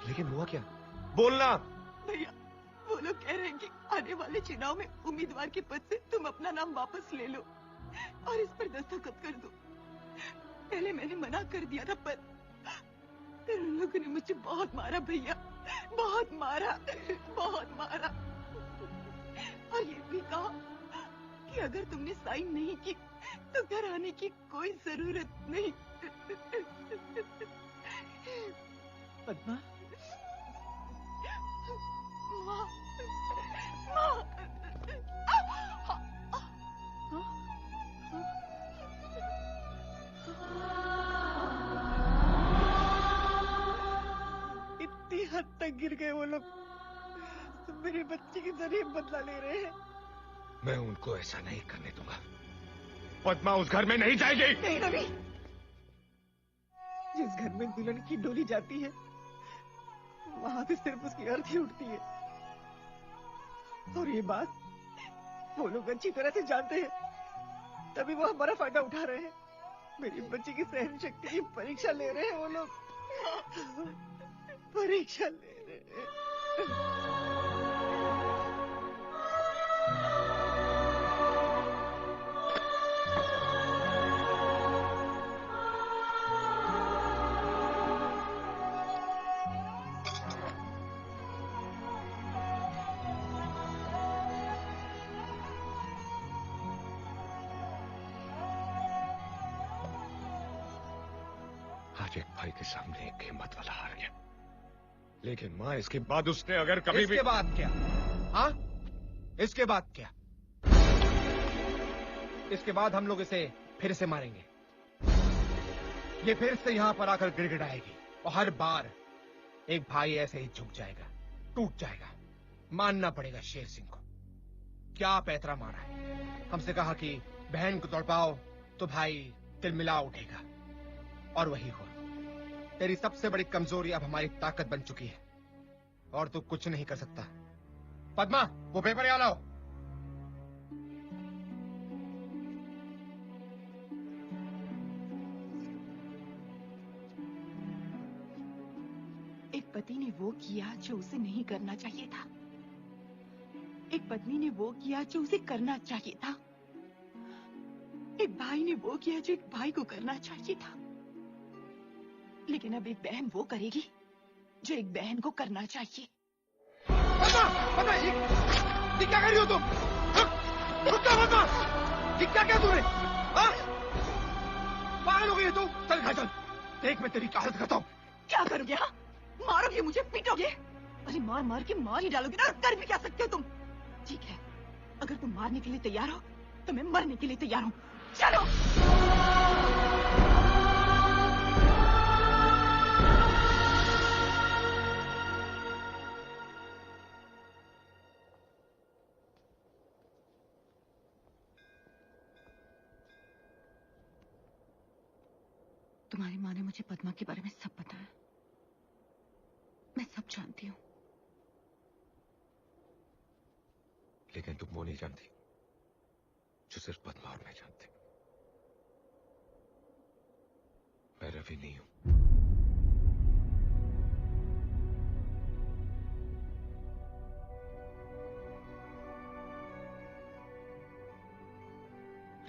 लेकिन हुआ क्या? बोलना। भैया वो लोग कह रहे हैं कि आने वाले चुनाव में उम्मीदवार के पद से तुम अपना नाम वापस ले लो और इस पर दस्तखत कर दो। पहले मैंने मना कर दिया था पर फिर उन लोगों ने मुझे बहुत मारा भैया, बहुत मारा, बहुत मारा। और ये भी कहा कि अगर तुमने साइन नहीं की तो घर आने की कोई जरूरत नहीं। पद्मा, माँ, माँ, इतनी हद तक गिर गए वो लोग, तो मेरे बच्चे की जरिए बदला ले रहे हैं। मैं उनको ऐसा नहीं करने दूंगा। पद्मा उस घर में नहीं जाएगी। नहीं रवि, जिस घर में दुल्हन की डोली जाती है वहां से सिर्फ उसकी अर्थी उठती है। और ये बात वो लोग अच्छी तरह से जानते हैं, तभी वो हमारा फायदा उठा रहे हैं। मेरी बच्ची की सहन शक्ति की परीक्षा ले रहे हैं वो लोग, परीक्षा ले रहे हैं। आज एक भाई के सामने एक हिम्मत वाला हार गया, लेकिन माँ इसके बाद उसने अगर कभी भी... इसके बाद क्या? हाँ, इसके बाद क्या? इसके बाद हम लोग इसे फिर से मारेंगे। ये फिर से यहाँ पर आकर गिड़गिड़ाएगी और हर बार एक भाई ऐसे ही झुक जाएगा, टूट जाएगा। मानना पड़ेगा शेर सिंह को। क्या पैतरा मारा है। हमसे कहा कि बहन को तड़पाओ तो भाई तिलमिला उठेगा, और वही हुआ। तेरी सबसे बड़ी कमजोरी अब हमारी ताकत बन चुकी है और तू कुछ नहीं कर सकता। पद्मा, वो पेपर यहाँ लाओ। एक पति ने वो किया जो उसे नहीं करना चाहिए था, एक पत्नी ने वो किया जो उसे करना चाहिए था, एक भाई ने वो किया जो एक भाई को करना चाहिए था। लेकिन अब एक बहन वो करेगी जो एक बहन को करना चाहिए। पता ये क्या कर रही हो तुम? रुक जा पद्मा! ये क्या क्या तूने? हाँ? पागल हो गई है तू? चल घर चल, देख मैं तेरी हालत करता हूँ। क्या करोगे? हाँ, मारोगे मुझे, पीटोगे? अरे मार मार के मार ही डालोगे ना, कर भी क्या सकते हो तुम? ठीक है, अगर तुम मारने के लिए तैयार हो तो मैं मरने के लिए तैयार हूँ। चलो। तुम्हारी माँ ने मुझे पद्मा के बारे में सब बताया। मैं सब जानती हूँ। लेकिन तुम वो नहीं जानती जो सिर्फ पद्मा और मैं जानते। मैं रवि नहीं हूं।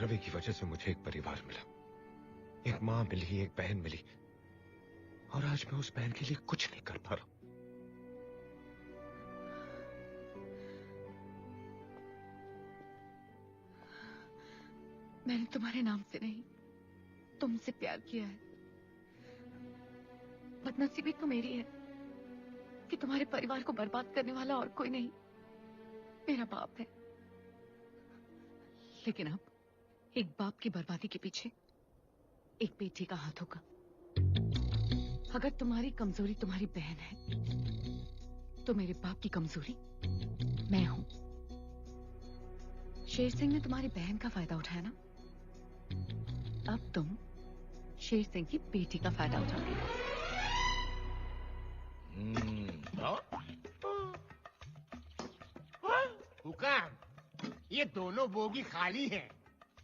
रवि की वजह से मुझे एक परिवार मिला, एक मां मिली, एक बहन मिली, और आज मैं उस बहन के लिए कुछ नहीं कर पा रहा। मैंने तुम्हारे नाम से नहीं, तुमसे प्यार किया है। बदनसीबी तो मेरी है कि तुम्हारे परिवार को बर्बाद करने वाला और कोई नहीं, मेरा बाप है। लेकिन अब एक बाप की बर्बादी के पीछे एक बेटी का हाथ होगा। अगर तुम्हारी कमजोरी तुम्हारी बहन है तो मेरे बाप की कमजोरी मैं हूं। शेर सिंह ने तुम्हारी बहन का फायदा उठाया ना, अब तुम शेर सिंह की बेटी का फायदा उठाओगे। हुक्म, ये दोनों बोगी खाली हैं।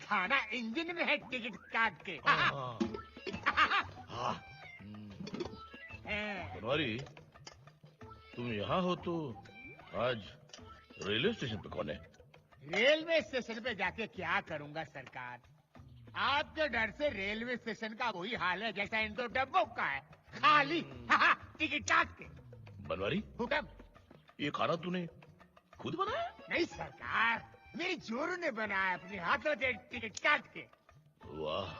खाना इंजन में है, टिकट काट के। बनवारी, तुम यहाँ हो तो आज रेलवे स्टेशन पे कौन है? रेलवे स्टेशन पे जाके क्या करूंगा सरकार? आपके डर से रेलवे स्टेशन का वही हाल है जैसा इन दो डब्बों का है, खाली। टिकट काट के। बनवारी, हुक्म, ये खाना तूने खुद बनाया? नहीं सरकार, मेरी जोरू ने बनाया अपने हाथों से, टिकट काट के। वाह,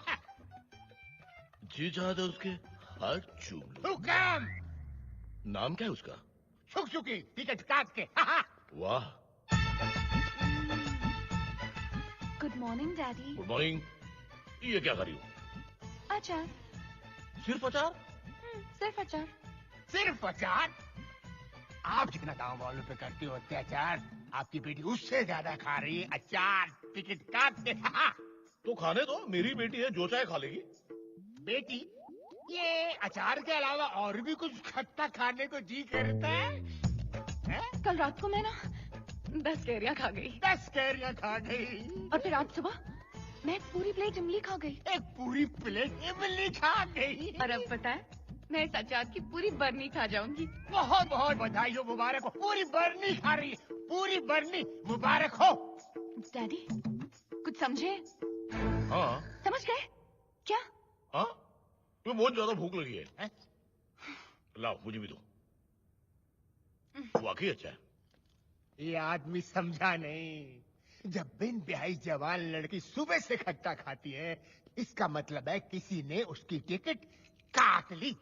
जी चाहता उसके हाथ चूम लो। हुक्म, नाम क्या है उसका? शुक-शुकी, टिकट काट के। वाह। Good morning daddy. Good morning. ये क्या कर रही हो? अचार। सिर्फ अचार? सिर्फ अचार। सिर्फ अचार? आप जितना गांव वालों पे करती हो अत्याचार, आपकी बेटी उससे ज्यादा खा रही है अचार। टिकट काट के। तो खाने दो, मेरी बेटी है, जो चाहे खा लेगी। बेटी, ये अचार के अलावा और भी कुछ खट्टा खाने को जी करता है? कल रात को मैं ना 10 कैरियां खा गई। 10 कैरियां खा गई? और फिर आज सुबह मैं एक पूरी प्लेट इमली खा गई। एक पूरी प्लेट इमली खा गई? और अब पता है, मैं इस अचार की पूरी बरनी खा जाऊंगी। बहुत बहुत बधाई हो, मुबारक हो। पूरी बरनी खा रही है, पूरी बरनी, मुबारक हो। डैडी, कुछ समझे? हाँ। समझ गए? क्या? हाँ, तुम्हें बहुत ज्यादा भूख लगी है? लाओ, मुझे भी दो। वाकई अच्छा है। ये आदमी समझा नहीं। जब बिन ब्याही जवान लड़की सुबह से खट्टा खाती है, इसका मतलब है किसी ने उसकी टिकट काट ली।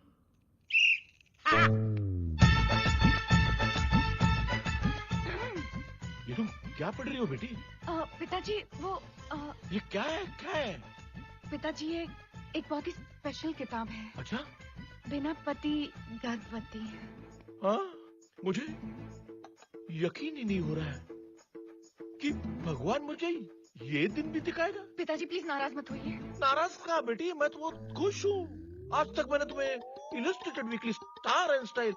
ये तुम क्या पढ़ रही हो बेटी? पिताजी, वो ये क्या है, क्या है? पिताजी, ये एक बहुत ही स्पेशल किताब है। अच्छा? बिना पति गर्भवती। हाँ, मुझे यकीन ही नहीं हो रहा है कि भगवान मुझे ये दिन भी दिखाएगा। पिताजी प्लीज नाराज मत होइए। नाराज कहाँ बेटी, मैं तो बहुत खुश हूँ। आज तक मैंने तुम्हें illustrated weekly, star and style,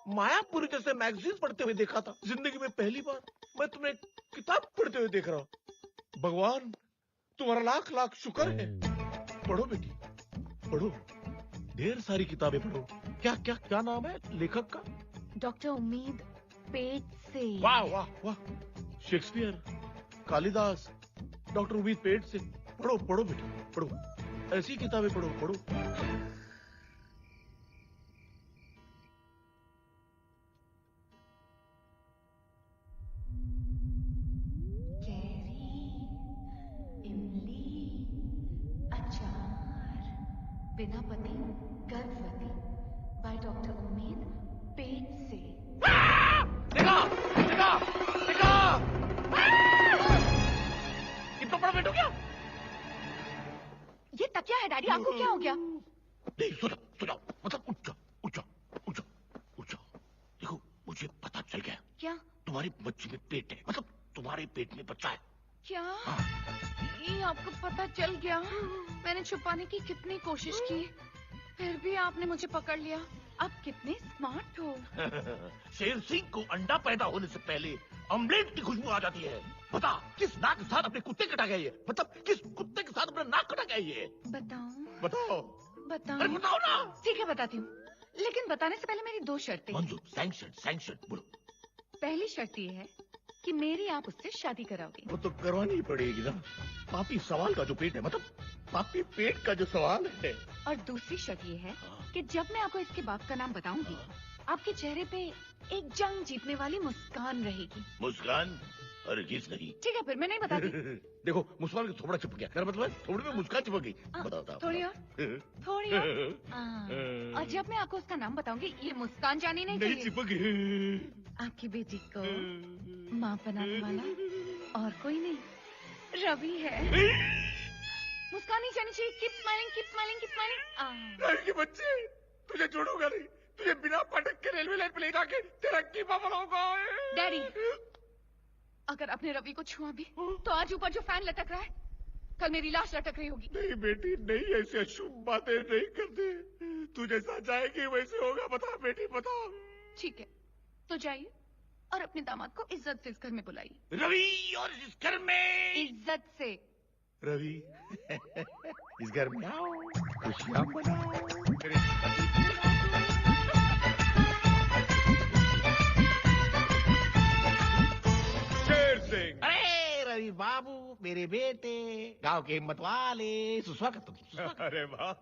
Mayapuri जैसे मैगजीन पढ़ते हुए देखा था। जिंदगी में पहली बार मैं तुम्हें किताब पढ़ते हुए देख रहा हूँ। भगवान तुम्हारा लाख लाख शुक्र है। पढ़ो बेटी, पढ़ो, ढेर सारी किताबें पढ़ो। क्या क्या क्या नाम है लेखक का? डॉक्टर उम्मीद पेट से। वाह वाह वाह, शेक्सपियर, कालिदास, डॉक्टर उम्मीद पेट से। पढ़ो पढ़ो बेटी, पढ़ो, ऐसी किताबें पढ़ो, पढ़ो। बिना पति गर्भवती बाय डॉक्टर उम्मीद पेट से। देखा देखा देखा कितना बड़ा पेट हो गया। ये तकिया है डैडी, आपको क्या हो गया? नहीं सुनो मतलब उच्चा उच्चा उच्चा उच्चा। देखो मुझे पता चल गया। क्या? तुम्हारी बच्ची में पेट है, मतलब तुम्हारे पेट में बच्चा है। क्या? ये आपको पता चल गया? मैंने छुपाने की कितनी कोशिश की, फिर भी आपने मुझे पकड़ लिया। आप कितने स्मार्ट हो। शेर सिंह को अंडा पैदा होने से पहले ऑमलेट की खुशबू आ जाती है। बता किस नाक के साथ अपने कुत्ते कटा गया ये, मतलब किस कुत्ते के साथ अपना नाक कटा गया ये? बताऊं? बताओ बताऊं? अरे बताओ ना। ठीक है बताती हूँ, लेकिन बताने से पहले मेरी 2 शर्तें। मंजूर, सैंक्शन सैंक्शन बोलो। पहली शर्त ये है कि मेरी आप उससे शादी कराओगे। वो तो करवानी ही पड़ेगी ना। पापी सवाल का जो पेट है, मतलब पापी पेट का जो सवाल है। और दूसरी शर्त ये है कि जब मैं आपको इसके बाप का नाम बताऊंगी, आपके चेहरे पे एक जंग जीतने वाली मुस्कान रहेगी। मुस्कान? अरे किस नहीं। ठीक है फिर मैं नहीं बताती। देखो मुस्कान का थोड़ा चिपक गया, मतलब थोड़ी में मुस्कान चिपक गई। बताओ बताओ। थोड़ी और थोड़ी और। और जब मैं आपको उसका नाम बताऊंगी, ये मुस्कान जानी नहीं चाहिए। चिपक गई। आपकी बेटी को माँ बनाने वाला और कोई नहीं, रवि है। मुस्कान नहीं जानी चाहिए। Keep smiling keep smiling keep smiling. Ravi की बच्ची, तुझे छोड़ूंगा नहीं। तुझे बिना पटक के रेलवे लाइन पे ले जाके तेरा कीमा बनाऊंगा। डैडी, अगर आपने रवि को छुआ भी तो आज ऊपर जो फैन लटक रहा है, कल मेरी लाश लटक रही होगी। नहीं बेटी नहीं, ऐसे अशुभ बातें नहीं करते। तू जैसा चाहेगी वैसे होगा। बता बेटी बता। ठीक है तो जाइए और अपने दामाद को इज्जत से इस घर में बुलाइए। रवि और इस घर में इज्जत से। रवि इस घर में आओ, खुशियां मनाओ। शेर सिंह। अरे रवि बाबू, मेरे बेटे, गांव के हिम्मत वाले, सुस्वागत। अरे वाह,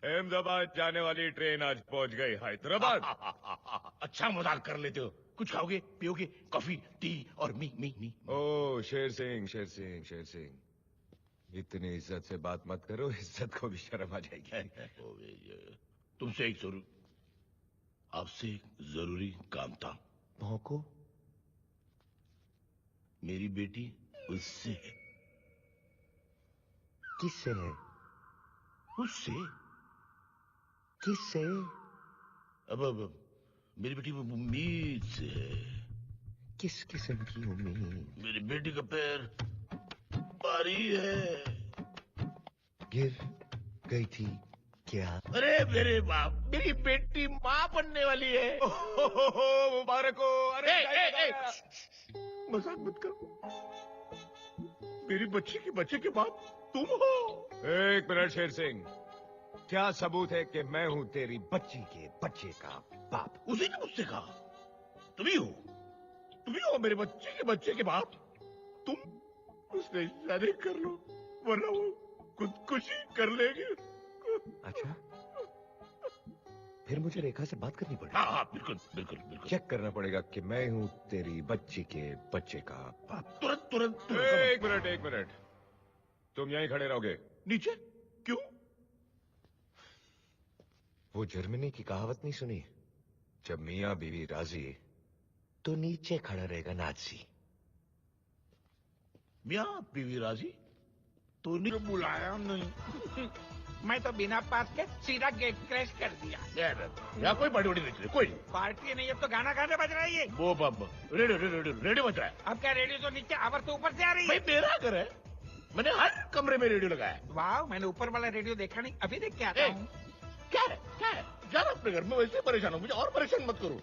अहमदाबाद जाने वाली ट्रेन आज पहुंच गई हैदराबाद। अच्छा मजाक कर लेते हो। कुछ खाओगे पियोगे? कॉफी टी और मी। ओ शेर सिंह शेर सिंह शेर सिंह, इतनी इज्जत से बात मत करो, इज्जत को भी शर्म आ जाएगी। तुमसे आपसे एक जरूरी काम था। भौंको। मेरी बेटी उससे है। किससे है? उससे। किससे? अब मेरी बेटी उम्मीद से है। किस किस्म की उम्मीद? मेरी बेटी का पैर भारी है। गिर गई थी क्या? अरे मेरे बाप, मेरी बेटी माँ बनने वाली है। मुबारक हो। अरे मजाक मत करो। मेरी बच्ची के बच्चे के बाप तुम हो। एक मिनट शेर सिंह, क्या सबूत है कि मैं हूं तेरी बच्ची के बच्चे का बाप? उसी ने मुझसे कहा तुम ही हो मेरे बच्चे के बच्चे के बाप। तुम उसने शादी कर लो, वरना वो खुदकुशी कर लेगी। अच्छा, फिर मुझे रेखा से बात करनी पड़ेगी। हाँ बिल्कुल बिल्कुल बिल्कुल। चेक करना पड़ेगा कि मैं हूं तेरी बच्ची के बच्चे का बाप। तुरंत। एक मिनट, तुम यहीं खड़े रहोगे। नीचे? क्यों? वो जर्मनी की कहावत नहीं सुनी? जब मियाँ बीवी राजी तो नीचे खड़ा रहेगा नाजी। मियाँ बीवी राजी तो नहीं बुलाया नहीं। मैं तो बिना पास के सीधा गेट क्रैश कर दिया। यहाँ कोई पार्टी नहीं चली, कोई पार्टी नहीं, अब तो गाना गाने बज रहा है ये। वो रेडियो बज रहा है। अब क्या रेडियो तो नीचे आवाज तो ऊपर से आ रही है। भाई मेरा घर है, मैंने हर कमरे में रेडियो लगाया। वाह, मैंने ऊपर वाला रेडियो देखा नहीं, अभी देख के आता हूँ। क्या है जाना अपने घर में, वैसे परेशान हो, मुझे और परेशान मत करो।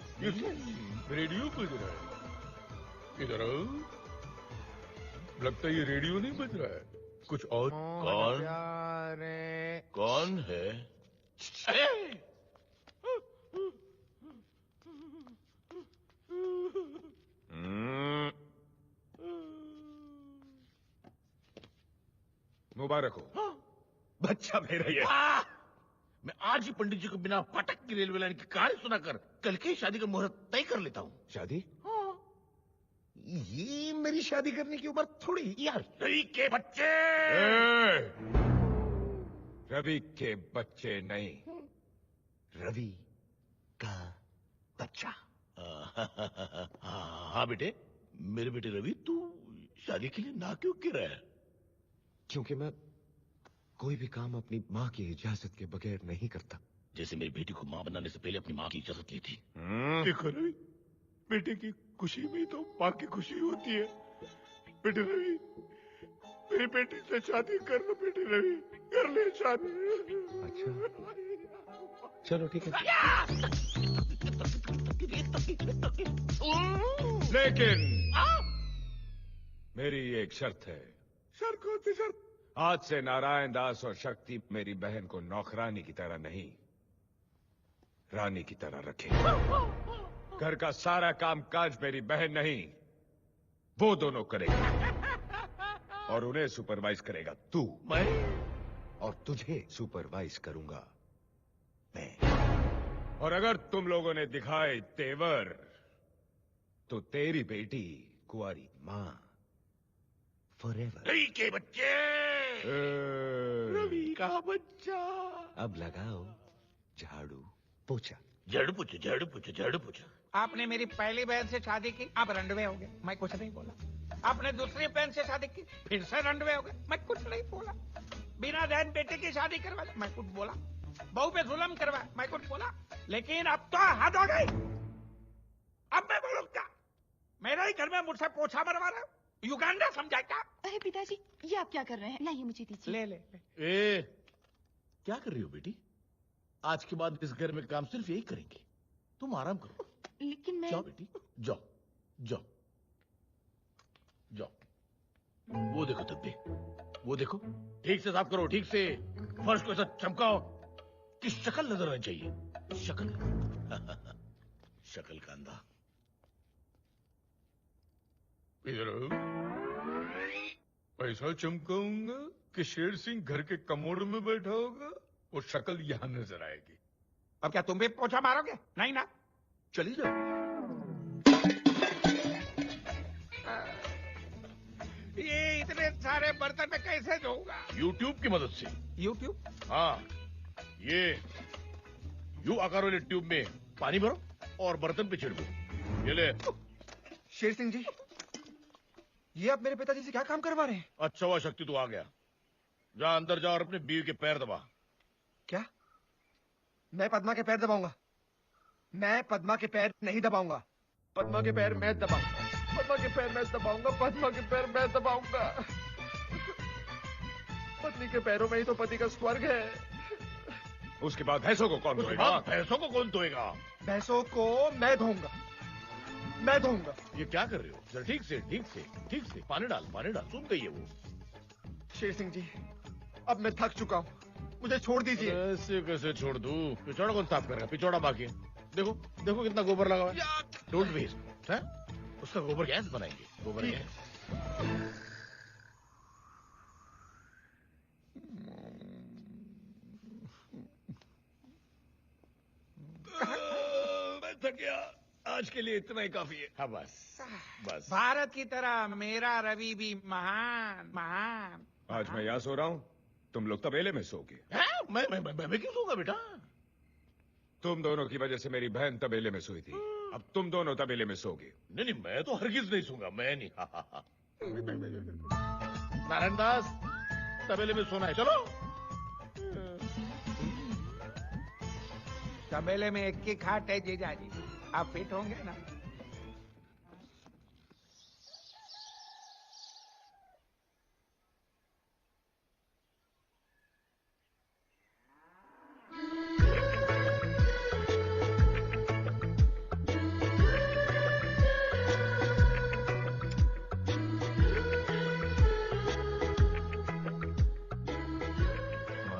रेडियो बज रहा है। इधर आओ, लगता है ये रेडियो नहीं बज रहा है, कुछ और। कौन है? मुबारक हो। बच्चा मेरा ये। मैं आज ही पंडित जी को बिना पटक की रेलवे लाइन की कहानी सुनाकर कल की शादी का मुहूर्त तय कर लेता हूँ। शादी? ये मेरी शादी करने की उम्र थोड़ी यार। रवि के बच्चे। रवि के बच्चे नहीं, रवि का बच्चा। हाँ बेटे, मेरे बेटे रवि, तू शादी के लिए ना क्यों कह रहा है? क्योंकि मैं कोई भी काम अपनी माँ की इजाजत के बगैर नहीं करता। जैसे मेरी बेटी को माँ बनाने से पहले अपनी माँ की इजाजत ली थी। देखो रवि, बेटे की खुशी में तो माँ की खुशी होती है। बेटे रवि, मेरी बेटी से शादी कर लो। बेटे रवि, कर ले शादी। अच्छा, चलो ठीक है। लेकिन मेरी एक शर्त है। शर्त कौन सी शर्त? आज से नारायण दास और शक्ति मेरी बहन को नौकरानी की तरह नहीं, रानी की तरह रखे। घर का सारा काम काज मेरी बहन नहीं, वो दोनों करेंगे, और उन्हें सुपरवाइज करेगा तू। मैं? और तुझे सुपरवाइज करूंगा मैं। और अगर तुम लोगों ने दिखाए तेवर, तो तेरी बेटी कुंवारी मां फॉरएवर। रवि के बच्चे, रवि का बच्चा। अब लगाओ झाड़ू पोछा। झाड़ू पोछा, झाड़ू पोछा, झाड़ू पोछा। आपने मेरी पहली बहन से शादी की, आप रंडवे हो गए, मैं कुछ नहीं बोला। आपने दूसरी बहन से शादी की, फिर से रंडवे हो गए, मैं कुछ नहीं बोला। बिना बहन बेटे की शादी करवा, मैं कुछ बोला। बहू पे जुल्म करवा, मैं कुछ बोला। लेकिन अब तो हद हो गई। अब मैं बोलूं क्या? मेरे ही घर में मुझसे पोछा मरवा रहे हो? युगांडा समझा क्या? अरे पिताजी, ये आप क्या कर रहे हैं? लाइए मुझे दीजिए। ले ले। ए, क्या कर रही हो बेटी? आज के बाद इस घर में काम सिर्फ यही करेंगे। तुम आराम करो। लेकिन मैं... जाओ बेटी, जाओ जाओ जाओ। वो देखो धब्बे, वो देखो। ठीक से साफ करो, ठीक से। फर्श को ऐसा चमकाओ कि शक्ल नजर आनी चाहिए। शक्ल शक्ल का अंधा। इधर पैसा चमकाऊंगा कि शेर सिंह घर के कमोड में बैठा होगा, वो शक्ल यहां नजर आएगी। अब क्या तुम भी पोछा मारोगे? नहीं ना? चली जाओ। ये इतने सारे बर्तन में कैसे धोऊंगा? यूट्यूब की मदद से। यूट्यूब? हाँ, ये यू आकार वाले ट्यूब में पानी भरो और बर्तन पे छिड़को। ये ले। शेर सिंह जी, ये आप मेरे पिताजी से क्या काम करवा रहे हैं? अच्छा हुआ शक्ति तू आ गया। जा अंदर जा और अपने बीवी के पैर दबा। क्या? मैं पद्मा के पैर दबाऊंगा? मैं पद्मा के पैर नहीं दबाऊंगा। पद्मा के पैर मैं दबाऊंगा। पद्मा के पैर मैं दबाऊंगा। पद्मा के पैर मैं दबाऊंगा। पत्नी के पैरों में ही तो पति का स्वर्ग है। उसके बाद भैंसों को कौन धोएगा? भैंसों को कौन धोएगा? भैंसों को मैं धोऊंगा। मैं धोऊंगा। ये क्या कर रहे हो? जरा ठीक से, ठीक से, ठीक से। पानी डाल, पानी डाल। सुन गई है वो। शेर सिंह जी, अब मैं थक चुका हूँ, मुझे छोड़ दीजिए। ऐसे कैसे छोड़ दूं? पिछौड़ा कौन साफ करेगा? पिछौड़ा बाकी है। देखो, देखो कितना गोबर लगा हुआ है। Don't waste. है? उसका गोबर गैस बनाएंगे। गोबर गैस। मैं थक गया। आज के लिए इतना ही काफी है। हाँ बस, बस। भारत की तरह मेरा रवि भी महान महान। आज मैं यहाँ सो रहा हूँ, तुम लोग तबेले में सोगे। मैं क्यों सोऊंगा बेटा? तुम दोनों की वजह से मेरी बहन तबेले में सोई थी, अब तुम दोनों तबेले में सोगे। नहीं, मैं तो हरगिज नहीं सोऊंगा। मैं नहीं। नारायण दास, तबेले में सोना है। चलो। तबेले में एक की खाट है जीजाजी, आप फिट होंगे ना?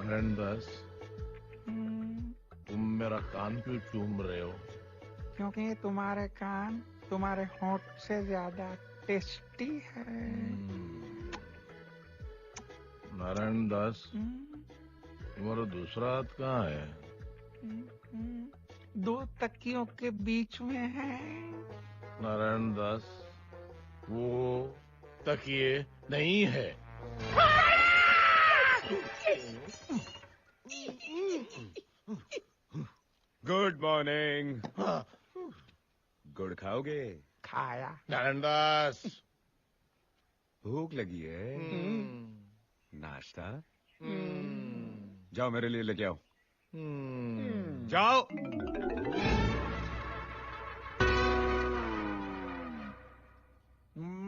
नारायण दास, तुम मेरा कान क्यों चूम रहे हो? क्योंकि तुम्हारे कान तुम्हारे होंठ से ज्यादा टेस्टी है। नारायण दास, तुम्हारा दूसरा हाथ कहाँ है? दो तकियों के बीच में है। नारायण दास, वो तकिए नहीं है। Good morning. गुड़ खाओगे? खाया। नारायणदास, भूख लगी है? नाश्ता? जाओ मेरे लिए लेके आओ। जाओ।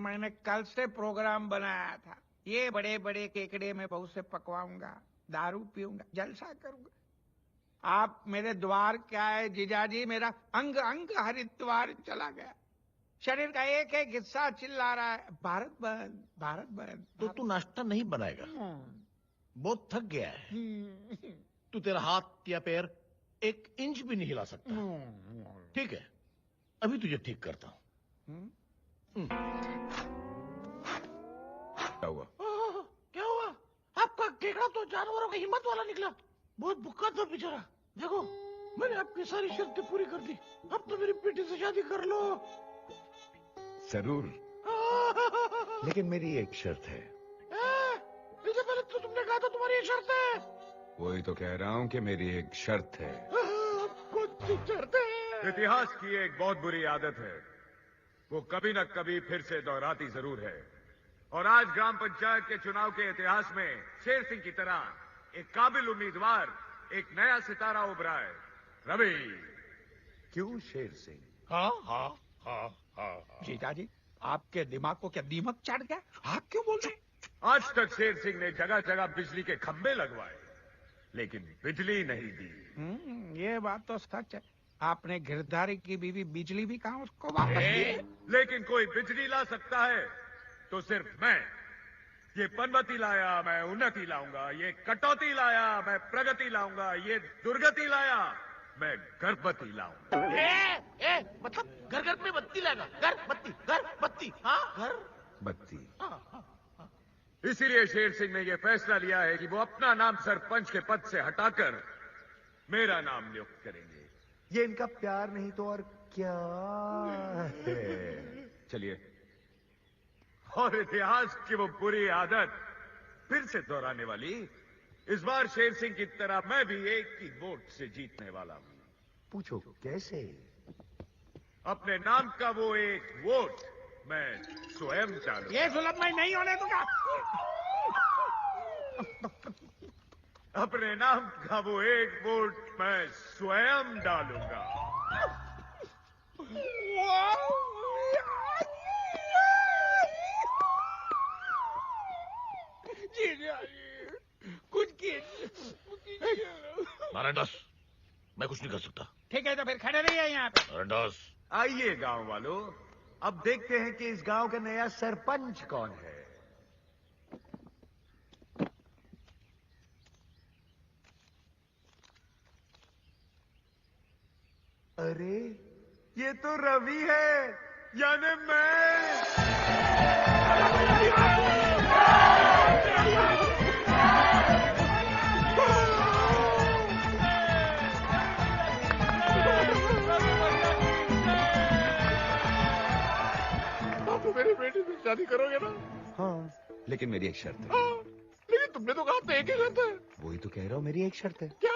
मैंने कल से प्रोग्राम बनाया था, ये बड़े बड़े केकड़े में बहू से पकवाऊंगा, दारू पीऊंगा, जलसा करूंगा। आप मेरे द्वार क्या है जीजाजी, मेरा अंग अंग हरिद्वार चला गया। शरीर का एक एक हिस्सा चिल्ला रहा है, भारत बंद, भारत बंद। तो तू नाश्ता नहीं बनाएगा? बहुत थक गया है। तू तेरा हाथ या पैर 1 इंच भी नहीं हिला सकता। ठीक है, अभी तुझे ठीक करता हूं। क्या हुआ? क्या हुआ? आपका केकड़ा तो जानवरों की हिम्मत वाला निकला। बहुत भूखा था बेचारा। देखो, मैंने आपकी सारी शर्तें पूरी कर दी। अब तो मेरी बेटी से शादी कर लो। जरूर, लेकिन मेरी एक शर्त है। इससे पहले तो तुमने कहा था तुम्हारी एक शर्त है। वही तो कह रहा हूँ कि मेरी एक शर्त है। कौन सी शर्त है? इतिहास की एक बहुत बुरी आदत है, वो कभी न कभी फिर से दोहराती जरूर है। और आज ग्राम पंचायत के चुनाव के इतिहास में शेर सिंह की तरह एक काबिल उम्मीदवार, एक नया सितारा उभरा है। रवि। क्यों शेर सिंह? हाँ हाँ हाँ हाँ। जीजाजी, आपके दिमाग को क्या दीमक चढ़ गया? आप क्यों बोल रहे? आज तक शेर सिंह ने जगह जगह बिजली के खंभे लगवाए, लेकिन बिजली नहीं दी। ये बात तो सच है। आपने गिरधारी की बीवी बिजली भी कहा उसको वापस दी। लेकिन कोई बिजली ला सकता है तो सिर्फ मैं। ये पनवती लाया, मैं उन्नति लाऊंगा। ये कटौती लाया, मैं प्रगति लाऊंगा। ये दुर्गति लाया, मैं गर्भवती लाऊंगा। मतलब घर घर में बत्ती लाएगा? घर बत्ती। हाँ, घर बत्ती। इसीलिए शेर सिंह ने यह फैसला लिया है कि वो अपना नाम सरपंच के पद से हटाकर मेरा नाम नियुक्त करेंगे। ये इनका प्यार नहीं तो और क्या है? चलिए, और इतिहास की वो बुरी आदत फिर से दोहराने वाली, इस बार शेर सिंह की तरह मैं भी एक ही वोट से जीतने वाला हूं। पूछो कैसे? अपने नाम का वो एक वोट मैं स्वयं डालूंगा। ये सुलभ मैं नहीं होने दूंगा। अपने नाम का वो एक वोट मैं स्वयं डालूंगा। कुछ नारायणदास, मैं कुछ नहीं कर सकता। ठीक है, तो फिर खड़े रहिए यहाँ पे। नारायणदास, आइए गांव वालों, अब देखते हैं कि इस गांव का नया सरपंच कौन है। अरे, ये तो रवि है, यानी बापू, मेरी बेटी से शादी करोगे ना? हाँ, लेकिन मेरी एक शर्त है। हाँ, लेकिन तुमने तो कहा था एक ही शर्त है। वही तो कह रहा हूँ, मेरी एक शर्त है। क्या?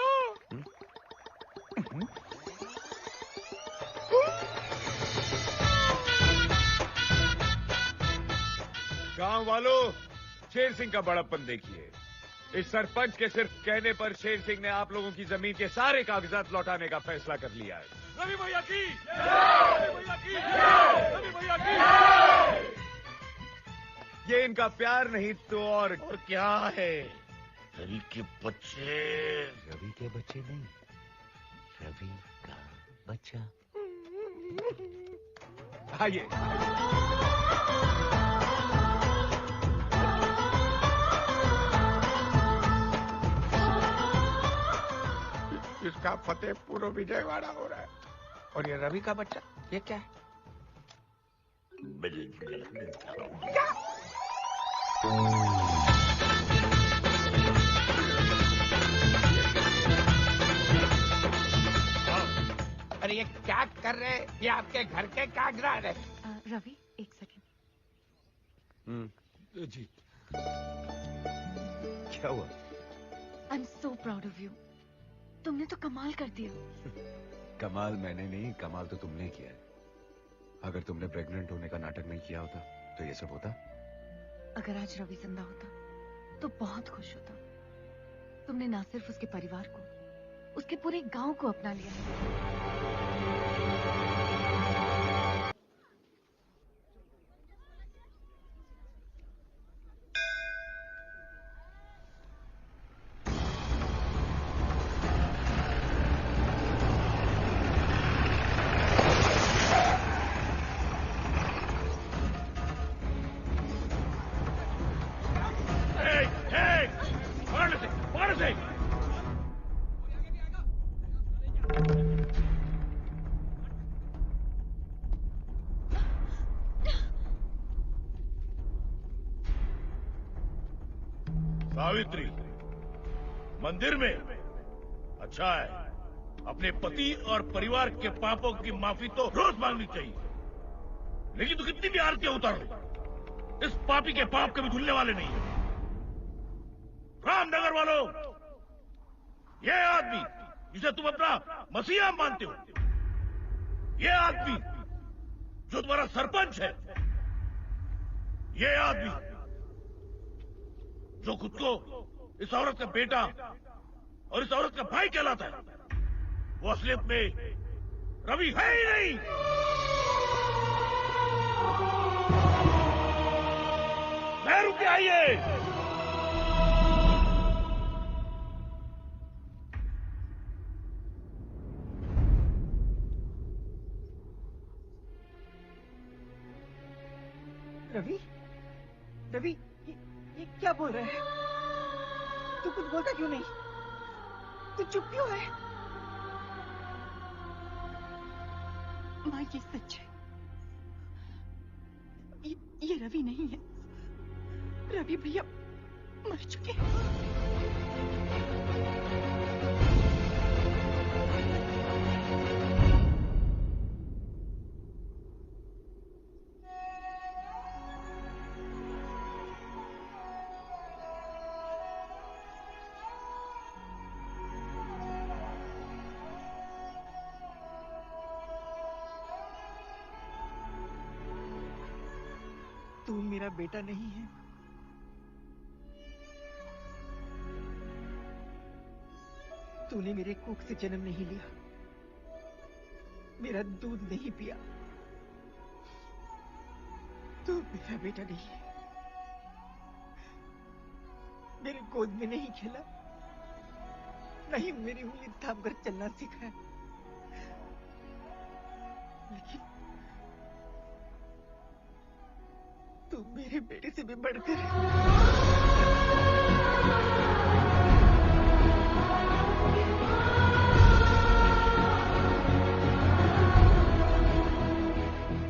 गांव वालों, शेर सिंह का बड़प्पन देखिए। इस सरपंच के सिर्फ कहने पर शेर सिंह ने आप लोगों की जमीन के सारे कागजात लौटाने का फैसला कर लिया है। रवि भैया की, रवि भैया की, रवि भैया की। ये इनका प्यार नहीं तो और क्या है? रवि के बच्चे। रवि के बच्चे नहीं, रवि का बच्चा। आइए। इसका फतेहपुर विजयवाड़ा हो रहा है, और ये रवि का बच्चा, ये क्या है? अरे ये क्या कर रहे हैं? ये आपके घर के कागजात है। रवि, एक सेकंड। जी, क्या हुआ? I am so proud of you. तुमने तो कमाल कर दिया। कमाल मैंने नहीं, कमाल तो तुमने किया है। अगर तुमने प्रेग्नेंट होने का नाटक नहीं किया होता तो ये सब होता। अगर आज रवि जिंदा होता तो बहुत खुश होता। तुमने ना सिर्फ उसके परिवार को, उसके पूरे गांव को अपना लिया। सावित्री, मंदिर में? अच्छा है, अपने पति और परिवार के पापों की माफी तो रोज मांगनी चाहिए, लेकिन तू कितनी भी आरतियां उतार ले, इस पापी के पाप कभी धुलने वाले नहीं है। रामनगर वालों, ये आदमी जिसे तुम अपना मसीहा मानते हो, ये आदमी जो तुम्हारा सरपंच है, ये आदमी जो खुद को इस औरत का बेटा और इस औरत का भाई कहलाता है, वो असलियत में रवि है ही नहीं। मैं रुके आइए। रवि, रवि, ये क्या बोल रहा है? तू कुछ बोलता क्यों नहीं? तू चुप क्यों है? माँ, ये सच है। ये रवि नहीं है। रवि भैया मर चुके हैं। तू मेरा बेटा नहीं है। तूने मेरे कोख से जन्म नहीं लिया, मेरा दूध नहीं पिया। तू मेरा बेटा नहीं है। मेरे गोद में नहीं खेला, नहीं मेरी उंगली थाम कर चलना सिखाया, लेकिन तू मेरे बेटे से भी बढ़कर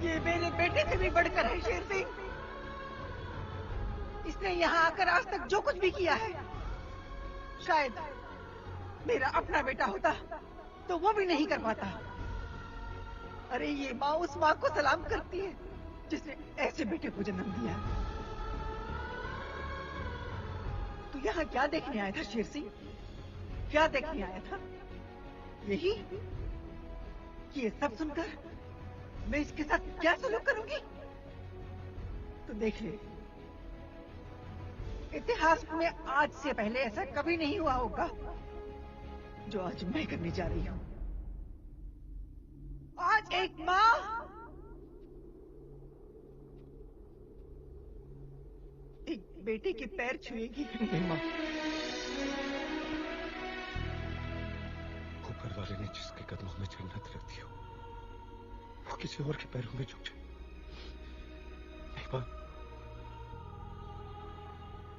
ये मेरे बेटे से भी बढ़कर है शेर सिंह। इसने यहाँ आकर आज तक जो कुछ भी किया है, शायद मेरा अपना बेटा होता तो वो भी नहीं कर पाता। अरे ये माँ उस माँ को सलाम करती है जिसने ऐसे बेटे को जन्म दिया। तू यहाँ क्या देखने आया था शेर सिंह? क्या देखने आया था? यही कि ये सब सुनकर मैं इसके साथ क्या सलूक करूंगी? तो देख ले, इतिहास में आज से पहले ऐसा कभी नहीं हुआ होगा जो आज मैं करने जा रही हूँ। आज एक माँ एक बेटे के पैर छुएगी। माँ, ऊपर वाले ने जिसके कदमों में जन्नत रख दी हो, वो किसी और के पैरों में झुक जाए। नहीं माँ,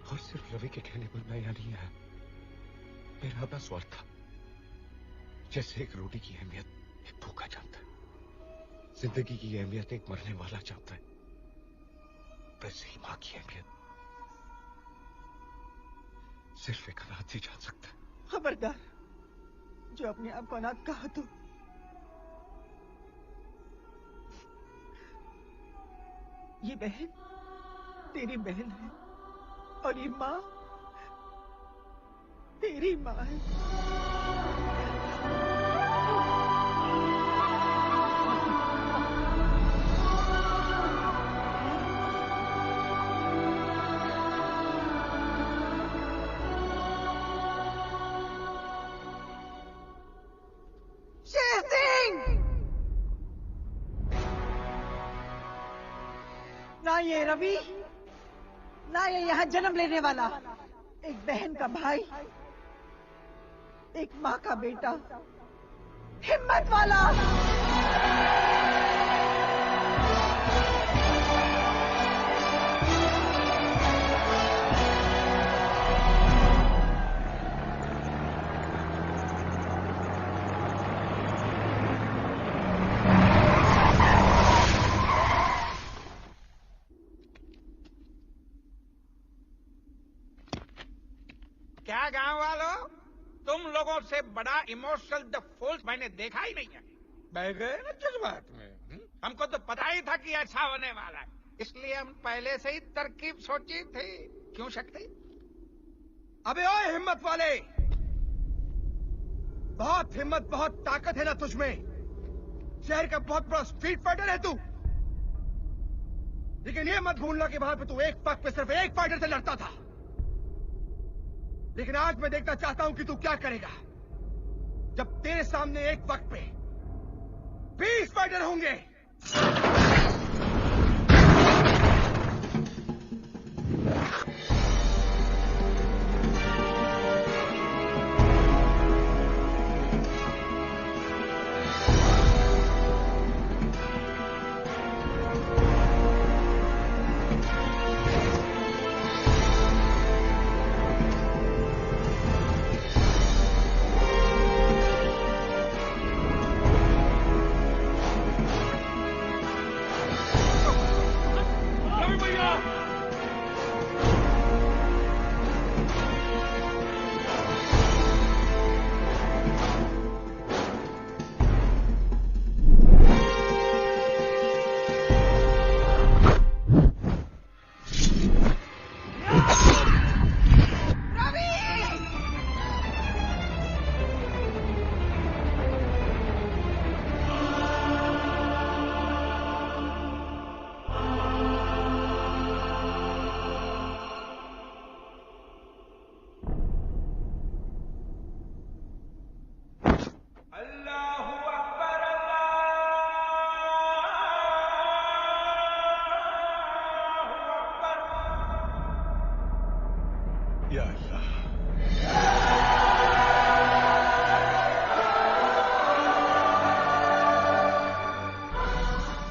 और सिर्फ रवि के कहने पर मैं यहाँ नहीं आया। मेरा अपना स्वार्थ था। जैसे एक रोटी की अहमियत एक भूखा जानता है, जिंदगी की अहमियत एक मरने वाला जानता है, वैसे ही माँ की अहमियत सिर्फ एक अनाथ ही जान सकता है। खबरदार, जो अपने आप को अनाथ कहा तो ये बहन तेरी बहन है और ये माँ तेरी माँ है। ना ये रवि, ना ये यहाँ जन्म लेने वाला, एक बहन का भाई, एक माँ का बेटा, हिम्मत वाला। क्या गांव वालों, तुम लोगों से बड़ा इमोशनल द फूल मैंने देखा ही नहीं है। बह गए ना जज्बात में। हमको तो पता ही था कि ऐसा होने वाला है, इसलिए हम पहले से ही तरकीब सोची थी। क्यों शक्ति? अबे ओए हिम्मत वाले, बहुत हिम्मत बहुत ताकत है ना तुझमें। शहर का बहुत बड़ा स्ट्रीट फाइटर है तू, लेकिन ये मत भूलना कि वहां पे तू एक पग पे सिर्फ एक फाइटर से लड़ता था। लेकिन आज मैं देखना चाहता हूं कि तू क्या करेगा जब तेरे सामने एक वक्त पे 20 फाइटर होंगे।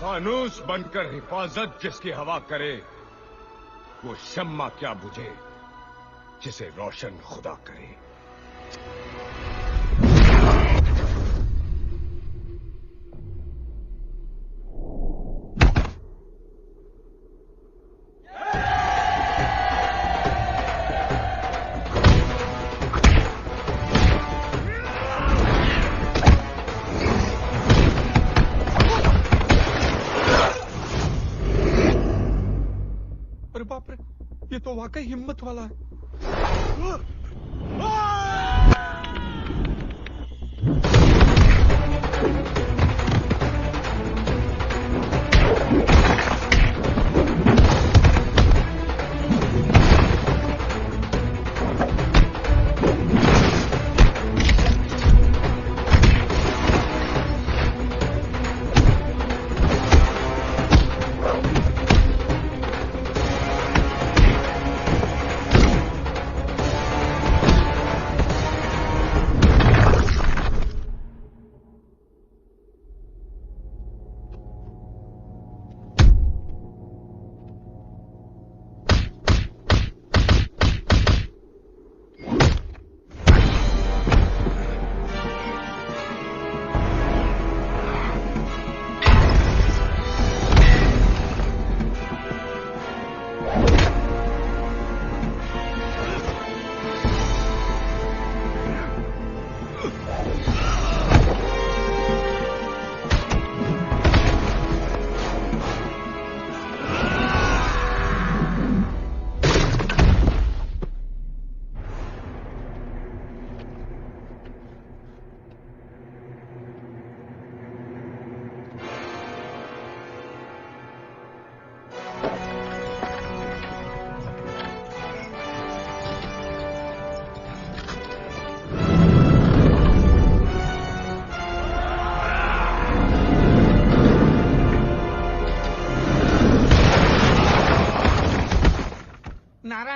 फानूस बनकर हिफाजत जिसकी हवा करे, वो शम्मा क्या बुझे जिसे रोशन खुदा करे। अरे बाप रे, ये तो वाकई हिम्मत वाला है।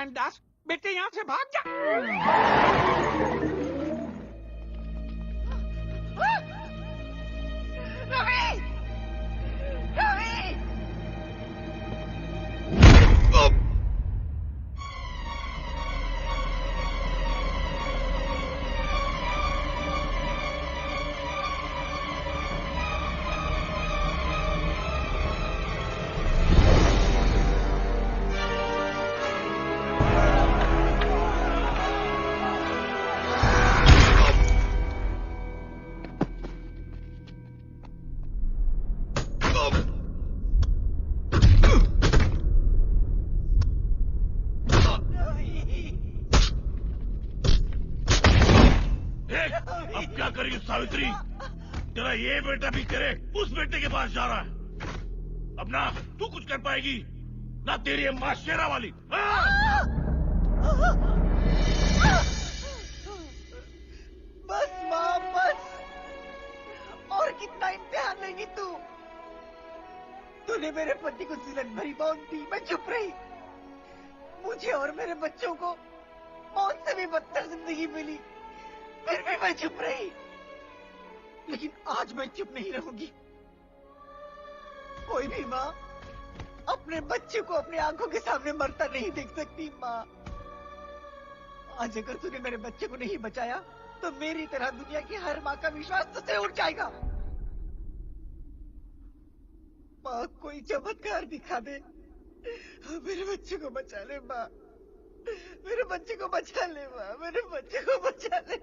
मोहनदास, बेटे यहाँ से भाग जा। रवि! रवि! अब क्या करेगी सावित्री? तेरा ये बेटा भी तेरे उस बेटे के पास जा रहा है। अब ना तू कुछ कर पाएगी, ना तेरी अम्मा शेरा वाली। बस माँ बस, और कितना इम्तिहान लेगी तू? तूने मेरे पति को सिलन भरी मौत दी, मैं चुप रही। मुझे और मेरे बच्चों को मौत से भी बदतर जिंदगी मिली, फिर भी मैं चुप रही। लेकिन आज मैं चुप नहीं रहूंगी। कोई भी माँ अपने बच्चे को अपनी आंखों के सामने मरता नहीं देख सकती। माँ, आज अगर तूने मेरे बच्चे को नहीं बचाया तो मेरी तरह दुनिया की हर माँ का विश्वास तुझसे उठ जाएगा। माँ, कोई चमत्कार दिखा दे, मेरे बच्चे को बचा ले। माँ, मेरे बच्चे को बचा ले। माँ, मेरे बच्चे को बचा ले।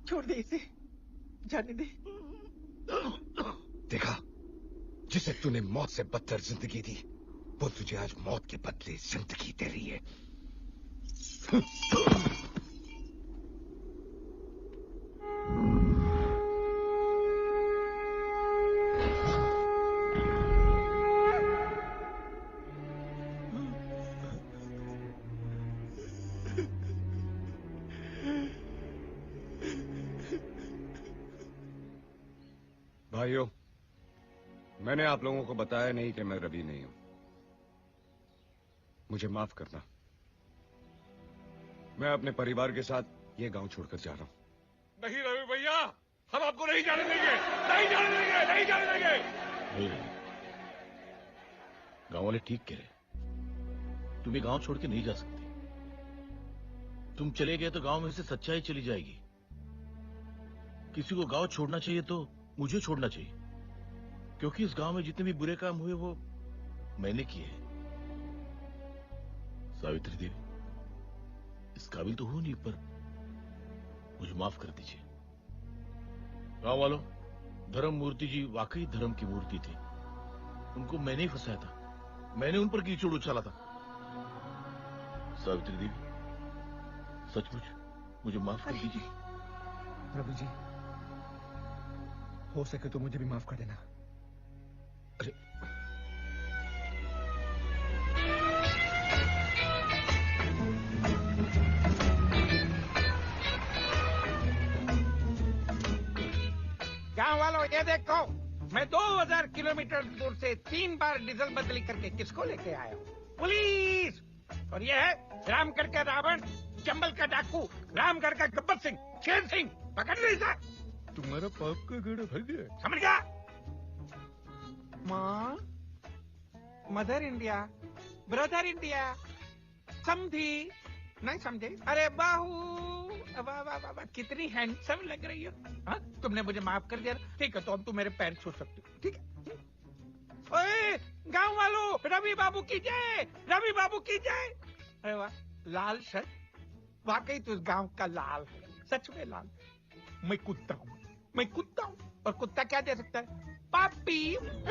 छोड़ दे इसे, जाने दे। देखा, जिसे तूने मौत से बदतर जिंदगी दी, वो तुझे आज मौत के बदले जिंदगी दे रही है। भाइयों, मैंने आप लोगों को बताया नहीं कि मैं रवि नहीं हूं। मुझे माफ करना। मैं अपने परिवार के साथ ये गांव छोड़कर जा रहा हूं। नहीं रवि भैया, हम आपको नहीं जाने देंगे, नहीं जाने देंगे, नहीं जाने देंगे। नहीं रवि, गांव वाले ठीक कह रहे। तुम ये गांव छोड़ के नहीं जा सकते। तुम चले गए तो गांव में से सच्चाई चली जाएगी। किसी को गांव छोड़ना चाहिए तो मुझे छोड़ना चाहिए, क्योंकि इस गांव में जितने भी बुरे काम हुए वो मैंने किए हैं। सावित्री देवी, इस काबिल तो हूं नहीं, पर मुझे माफ कर दीजिए। गांव वालों, धर्म मूर्ति जी वाकई धर्म की मूर्ति थी। उनको मैंने ही फंसाया था, मैंने उन पर कीचड़ उछाला था। सावित्री देवी, सचमुच मुझे माफ कर दीजिए। प्रभु जी, हो सके तो मुझे भी माफ कर देना। अरे गांव वालों, ये देखो, मैं 2000 किलोमीटर दूर से 3 बार डीजल बदली करके किसको लेके आया हूँ? पुलिस। और ये है रामगढ़ का रावण, चंबल का डाकू, रामगढ़ का गब्बर सिंह, शेर सिंह। पकड़ ली सर। तुम्हारा पाप का गड़ा भर गया। समझ गया? माँ, मदर इंडिया, ब्रदर इंडिया, समझी? नहीं समझे? अरे बाहू, वाह वाह वाह, कितनी हैंडसम लग रही हो। हाँ, तुमने मुझे माफ कर दिया। ठीक है, तो अब तुम मेरे पैर छू सकते हो। ठीक है? ओए, गांव वालों, रवि बाबू की जय, रवि बाबू की जय। अरे वाह, लाल शर्ट, वाकई तू इस गांव का लाल है, सच में लाल। मैं कुत्ता हूँ, मैं कुत्ता हूँ, और कुत्ता क्या दे सकता है? पापी।